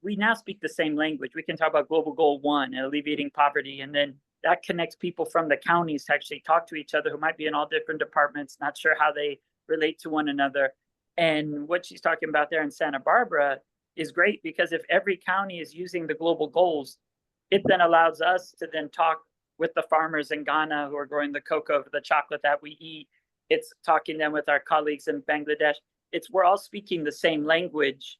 Speaker 3: we now speak the same language. We can talk about Global Goal 1 and alleviating poverty, and then that connects people from the counties to actually talk to each other who might be in all different departments, not sure how they relate to one another. And what she's talking about there in Santa Barbara is great, because if every county is using the global goals, it then allows us to then talk with the farmers in Ghana who are growing the cocoa, the chocolate that we eat. It's talking then with our colleagues in Bangladesh. We're all speaking the same language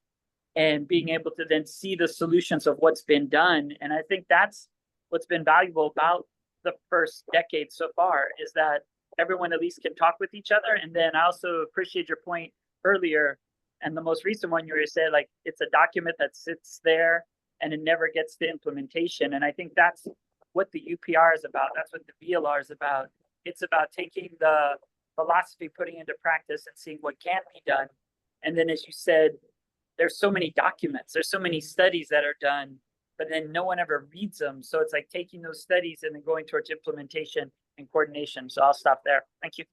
Speaker 3: and being able to then see the solutions of what's been done. And I think that's what's been valuable about the first decade so far, is that everyone at least can talk with each other. And then I also appreciate your point earlier, And the most recent one you were saying, like, it's a document that sits there and it never gets to implementation. And I think that's what the UPR is about. That's what the VLR is about. It's about taking the philosophy, putting into practice and seeing what can be done. And then, as you said, there's so many documents, there's so many studies that are done, but then no one ever reads them. So it's like taking those studies and then going towards implementation and coordination. So I'll stop there. Thank you.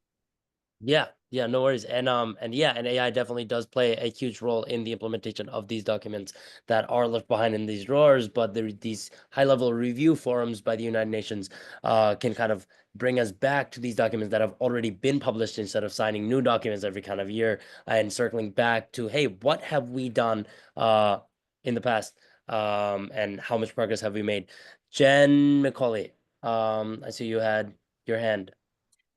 Speaker 2: Yeah, no worries. And AI definitely does play a huge role in the implementation of these documents that are left behind in these drawers, but these high-level review forums by the United Nations can kind of bring us back to these documents that have already been published instead of signing new documents every kind of year and circling back to, hey, what have we done in the past and how much progress have we made? Jen McCauley, I see you had your hand.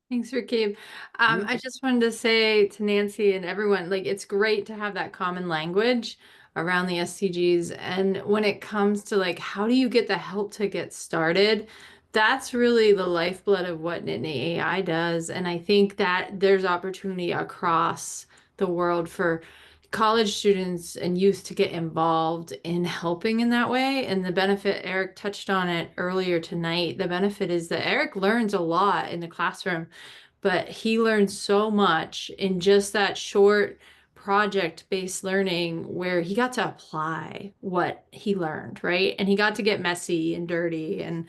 Speaker 10: Thanks, Rakib. I just wanted to say to Nancy and everyone, like, it's great to have that common language around the SDGs. And when it comes to like, how do you get the help to get started? That's really the lifeblood of what Nittany AI does. And I think that there's opportunity across the world for college students and youth to get involved in helping in that way. And the benefit, Eric touched on it earlier tonight, the benefit is that Eric learns a lot in the classroom, but he learns so much in just that short project-based learning where he got to apply what he learned, right? And he got to get messy and dirty and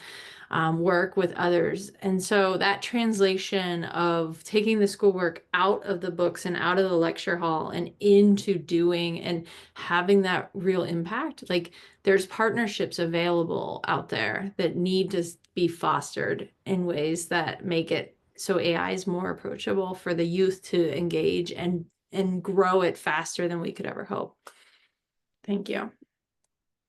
Speaker 10: work with others. And so that translation of taking the schoolwork out of the books and out of the lecture hall and into doing and having that real impact, like there's partnerships available out there that need to be fostered in ways that make it so AI is more approachable for the youth to engage and grow it faster than we could ever hope. Thank you.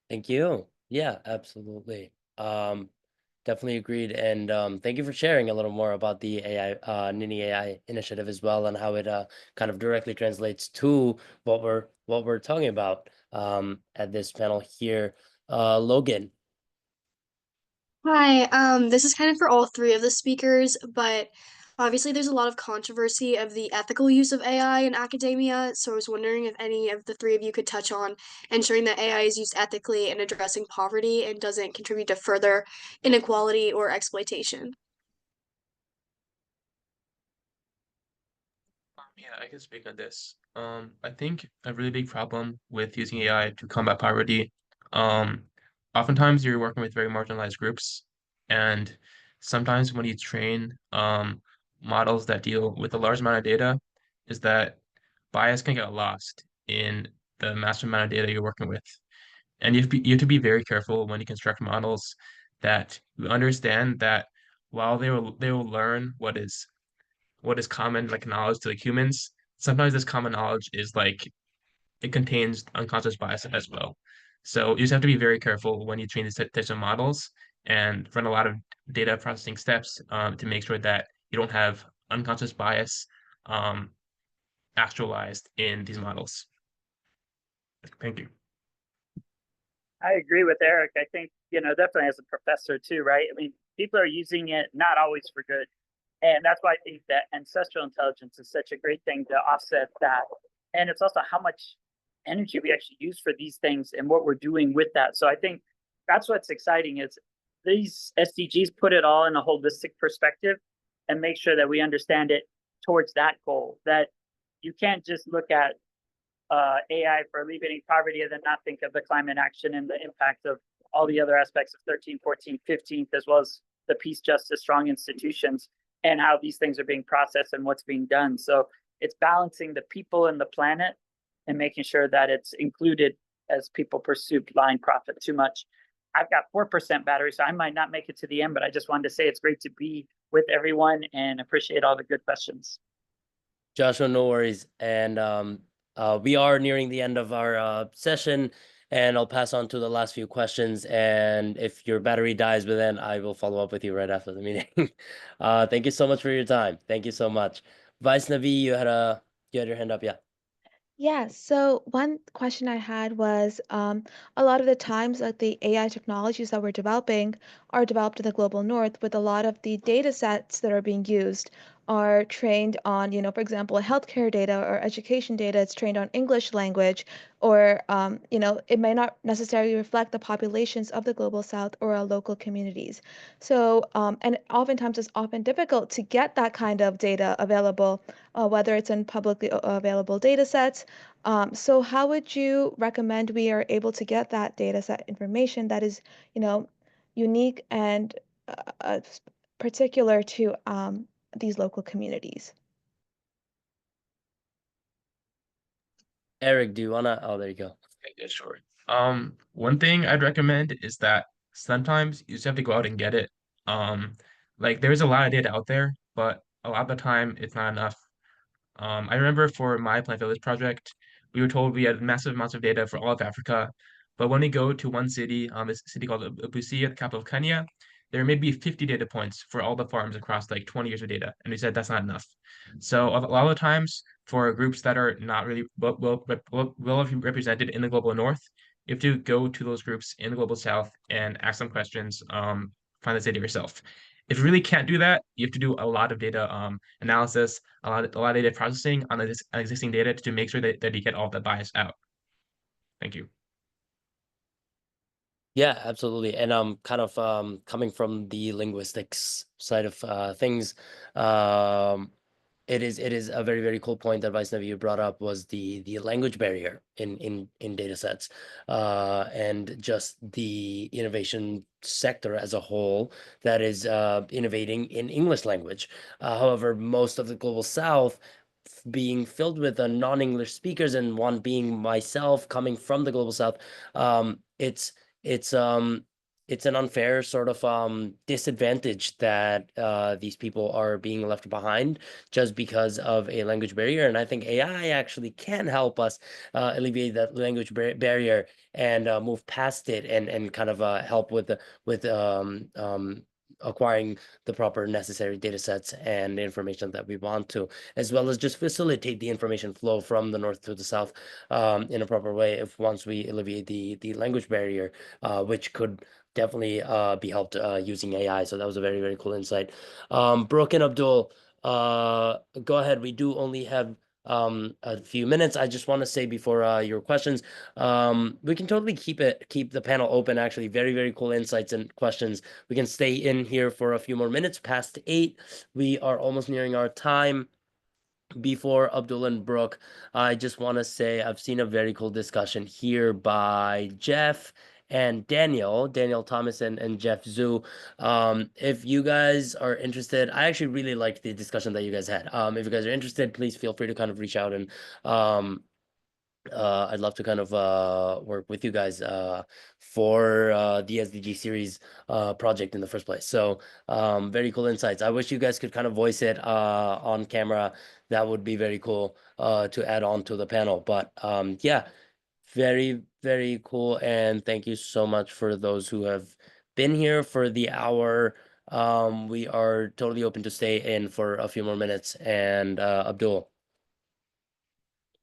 Speaker 2: Thank you. Yeah, absolutely. Definitely agreed. And thank you for sharing a little more about the Nittany AI initiative as well and how it kind of directly translates to what we're talking about at this panel here. Logan.
Speaker 11: Hi, this is kind of for all three of the speakers, but obviously there's a lot of controversy of the ethical use of AI in academia, so I was wondering if any of the three of you could touch on ensuring that AI is used ethically in addressing poverty and doesn't contribute to further inequality or exploitation.
Speaker 5: Yeah, I can speak on this. I think a really big problem with using AI to combat poverty, um, oftentimes you're working with very marginalized groups, and sometimes when you train models that deal with a large amount of data, is that bias can get lost in the massive amount of data you're working with. And you have to be very careful when you construct models that you understand that while they will learn what is common like knowledge to like humans, sometimes this common knowledge is like it contains unconscious bias as well. So you just have to be very careful when you train these types of models and run a lot of data processing steps to make sure that you don't have unconscious bias um, actualized in these models. Thank you.
Speaker 3: I agree with Eric. I think, definitely as a professor too, right? I mean, people are using it not always for good. And that's why I think that ancestral intelligence is such a great thing to offset that. And it's also how much energy we actually use for these things and what we're doing with that. So I think that's what's exciting is these SDGs put it all in a holistic perspective and make sure that we understand it towards that goal, that you can't just look at AI for alleviating poverty and then not think of the climate action and the impact of all the other aspects of 13, 14, 15th, as well as the peace, justice, strong institutions and how these things are being processed and what's being done. So it's balancing the people and the planet and making sure that it's included as people pursue blind profit too much. I've got 4% battery, so I might not make it to the end, but I just wanted to say it's great to be with everyone and appreciate all the good questions.
Speaker 2: Joshua, no worries. And we are nearing the end of our session, and I'll pass on to the last few questions. And if your battery dies within, I will follow up with you right after the meeting. Thank you so much for your time. Thank you so much. Vice Navi, you had your hand up, yeah.
Speaker 12: Yeah, so one question I had was a lot of the times that the AI technologies that we're developing are developed in the global north with a lot of the data sets that are being used are trained on, for example, healthcare data or education data, it's trained on English language, or, it may not necessarily reflect the populations of the Global South or our local communities. So, and oftentimes it's often difficult to get that kind of data available, whether it's in publicly available data sets. So how would you recommend we are able to get that data set information that is, unique and particular to these local communities?
Speaker 2: Eric, do you wanna? Oh, there you go.
Speaker 5: Okay, yeah, sure. One thing I'd recommend is that sometimes you just have to go out and get it. Um, like there's a lot of data out there, but a lot of the time it's not enough. I remember for my Plant Village project, we were told we had massive amounts of data for all of Africa, but when we go to one city, this city called Busia, the capital of Kenya, there may be 50 data points for all the farms across like 20 years of data, and we said that's not enough. So a lot of the times, for groups that are not really well represented in the global north, you have to go to those groups in the global south and ask them questions, find the data yourself. If you really can't do that, you have to do a lot of data analysis, a lot of data processing on existing data to make sure that you get all the bias out. Thank you.
Speaker 2: Yeah, absolutely. And kind of coming from the linguistics side of things, it is a very, very cool point that Vaishnavi you brought up, was the language barrier in data sets, and just the innovation sector as a whole that is innovating in English language. However, most of the global South being filled with non-English speakers, and one being myself coming from the global South, it's it's um it's an unfair sort of disadvantage that these people are being left behind just because of a language barrier. And I think AI actually can help us alleviate that language barrier and move past it, and kind of help with acquiring the proper necessary data sets and information that we want to, as well as just facilitate the information flow from the north to the south in a proper way, if once we alleviate the language barrier, which could definitely be helped using AI. So that was a very, very cool insight. Brooke and Abdul, go ahead. We do only have a few minutes. I just want to say before your questions, we can totally keep the panel open. Actually, very, very cool insights and questions. We can stay in here for a few more minutes past 8. We are almost nearing our time. Before Abdul and Brooke, I just want to say I've seen a very cool discussion here by Jeff and Daniel Thomas and Jeff Zhu. If you guys are interested, I actually really liked the discussion that you guys had. If you guys are interested, please feel free to kind of reach out, and I'd love to kind of work with you guys for the SDG series project in the first place. So very cool insights. I wish you guys could kind of voice it on camera. That would be very cool to add on to the panel. But yeah, very, very cool. And thank you so much for those who have been here for the hour. We are totally open to stay in for a few more minutes. And Abdul.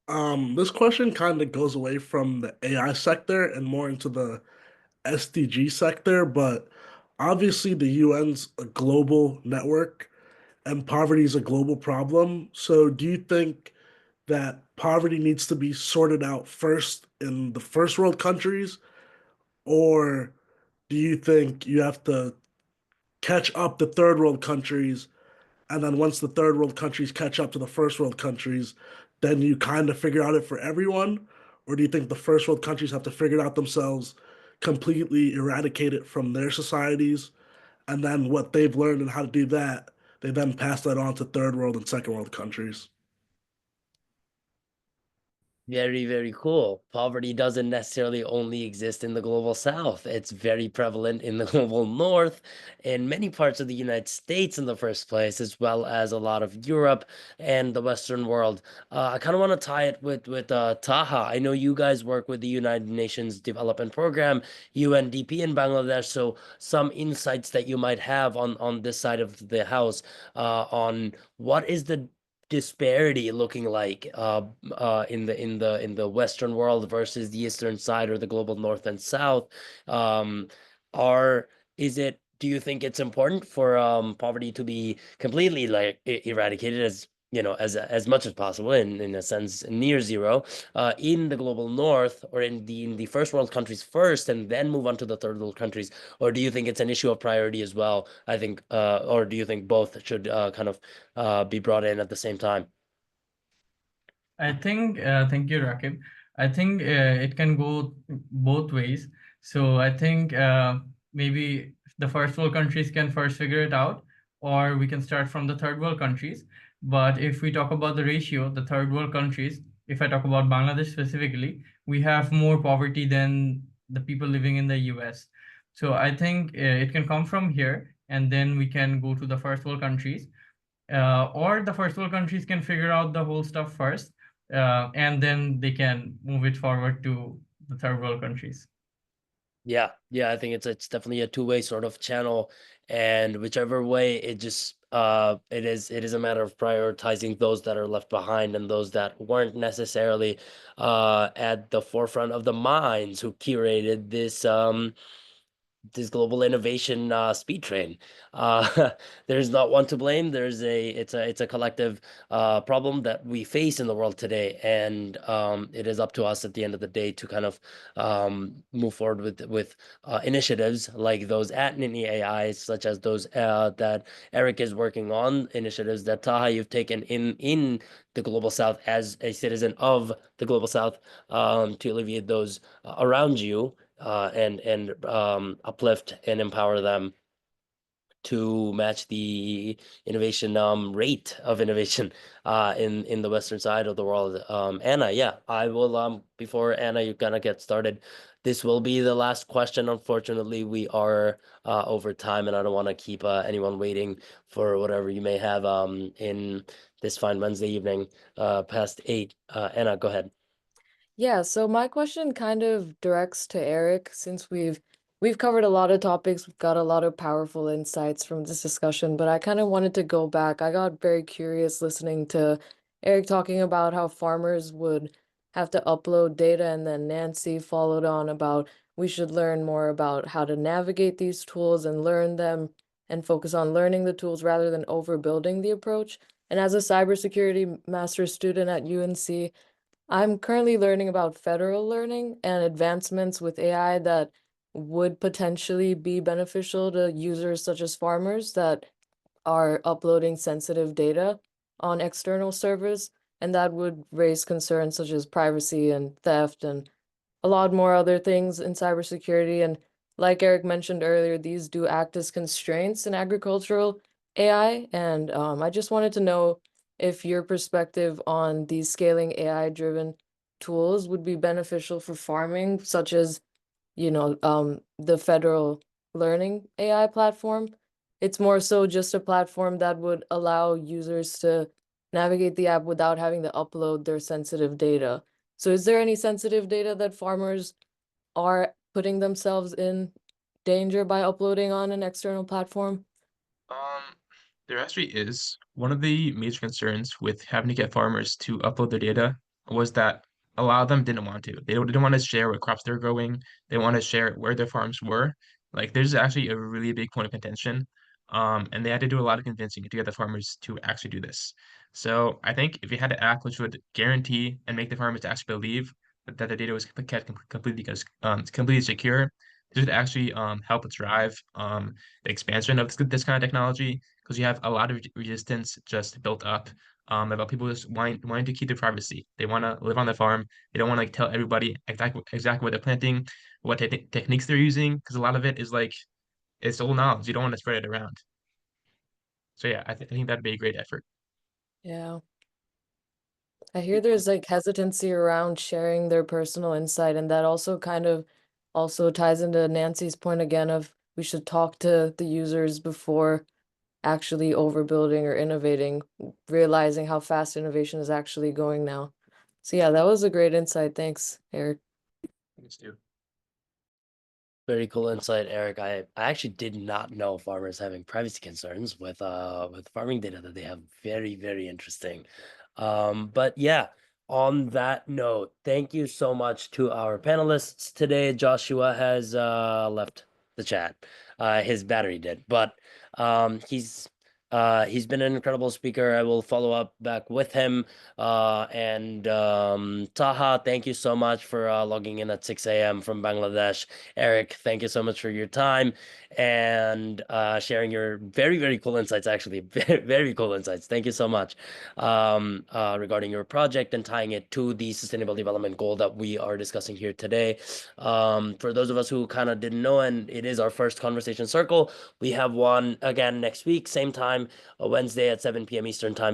Speaker 13: This question kind of goes away from the AI sector and more into the SDG sector, but obviously the UN's a global network and poverty is a global problem. So do you think that poverty needs to be sorted out first in the first world countries, or do you think you have to catch up the third world countries, and then once the third world countries catch up to the first world countries, then you kind of figure out it for everyone? Or do you think the first world countries have to figure it out themselves, completely eradicate it from their societies, and then what they've learned and how to do that, they then pass that on to third world and second world countries?
Speaker 2: Very, very cool. Poverty doesn't necessarily only exist in the global south. It's very prevalent in the global north, in many parts of the United States in the first place, as well as a lot of Europe and the Western world. I kind of want to tie it with Taha. I know you guys work with the United Nations Development Program, UNDP in Bangladesh. So some insights that you might have on this side of the house on what is the disparity looking like in the Western world versus the Eastern side, or the global North and South? Are is it do you think it's important for poverty to be completely like eradicated, as you know, as much as possible, in a sense near zero, in the global north, or in the first world countries first, and then move on to the third world countries? Or do you think it's an issue of priority as well? I think, or do you think both should kind of be brought in at the same time?
Speaker 4: I think, thank you, Rakib. I think it can go both ways. So I think maybe the first world countries can first figure it out, or we can start from the third world countries. But if we talk about the ratio, the third world countries, if I talk about Bangladesh specifically, we have more poverty than the people living in the US. So I think it can come from here, and then we can go to the first world countries, or the first world countries can figure out the whole stuff first, and then they can move it forward to the third world countries.
Speaker 2: Yeah, I think it's definitely a two-way sort of channel, and whichever way, it just it is a matter of prioritizing those that are left behind, and those that weren't necessarily at the forefront of the minds who curated this global innovation speed train. There's not one to blame. It's a collective problem that we face in the world today, and it is up to us at the end of the day to kind of move forward with initiatives like those at Nittany AI, such as those that Eric is working on, initiatives that Taha, you've taken in the global south as a citizen of the global south, to alleviate those around you, and uplift and empower them to match the innovation rate of innovation in the western side of the world. Anna, yeah, I will before Anna, you kind of get started, this will be the last question. Unfortunately, we are over time, and I don't want to keep anyone waiting for whatever you may have in this fine Wednesday evening past 8. Anna, go ahead.
Speaker 14: Yeah, so my question kind of directs to Eric, since we've covered a lot of topics, we've got a lot of powerful insights from this discussion, but I kind of wanted to go back. I got very curious listening to Eric talking about how farmers would have to upload data, and then Nancy followed on about we should learn more about how to navigate these tools and learn them and focus on learning the tools rather than overbuilding the approach. And as a cybersecurity master's student at UNC, I'm currently learning about federal learning and advancements with AI that would potentially be beneficial to users such as farmers that are uploading sensitive data on external servers, and that would raise concerns such as privacy and theft and a lot more other things in cybersecurity. And like Eric mentioned earlier, these do act as constraints in agricultural AI. And I just wanted to know if your perspective on these scaling AI-driven tools would be beneficial for farming, such as, the federal learning AI platform. It's more so just a platform that would allow users to navigate the app without having to upload their sensitive data. So is there any sensitive data that farmers are putting themselves in danger by uploading on an external platform?
Speaker 5: There actually is. One of the major concerns with having to get farmers to upload their data was that a lot of them didn't want to. Didn't want to share what crops they're growing. They want to share where their farms were. Like, there's actually a really big point of contention. And they had to do a lot of convincing to get the farmers to actually do this. So I think if you had an app which would guarantee and make the farmers actually believe that the data was kept completely secure, this would actually help drive the expansion of this kind of technology, because you have a lot of resistance just built up about people just wanting to keep their privacy. They want to live on the farm. They don't want to like tell everybody exactly what they're planting, what techniques they're using, because a lot of it is like it's old knowledge. You don't want to spread it around. So yeah, I think that'd be a great effort.
Speaker 14: Yeah. I hear there's like hesitancy around sharing their personal insight, and that also kind of also ties into Nancy's point again of we should talk to the users before actually overbuilding or innovating, realizing how fast innovation is actually going now. So yeah, that was a great insight. Thanks, Eric.
Speaker 5: Thanks, too.
Speaker 2: Very cool insight, Eric. I actually did not know farmers having privacy concerns with farming data that they have. Very, very interesting. But yeah, on that note, thank you so much to our panelists today. Joshua has left the chat. His battery did, but he's been an incredible speaker. I will follow up back with him. And Taha, thank you so much for logging in at 6 a.m. from Bangladesh. Eric, thank you so much for your time and sharing your very, very cool insights, actually. Very, very cool insights. Thank you so much regarding your project and tying it to the Sustainable Development Goal that we are discussing here today. For those of us who kind of didn't know, and it is our first conversation circle, we have one again next week, same time, Wednesday at 7 p.m. Eastern time.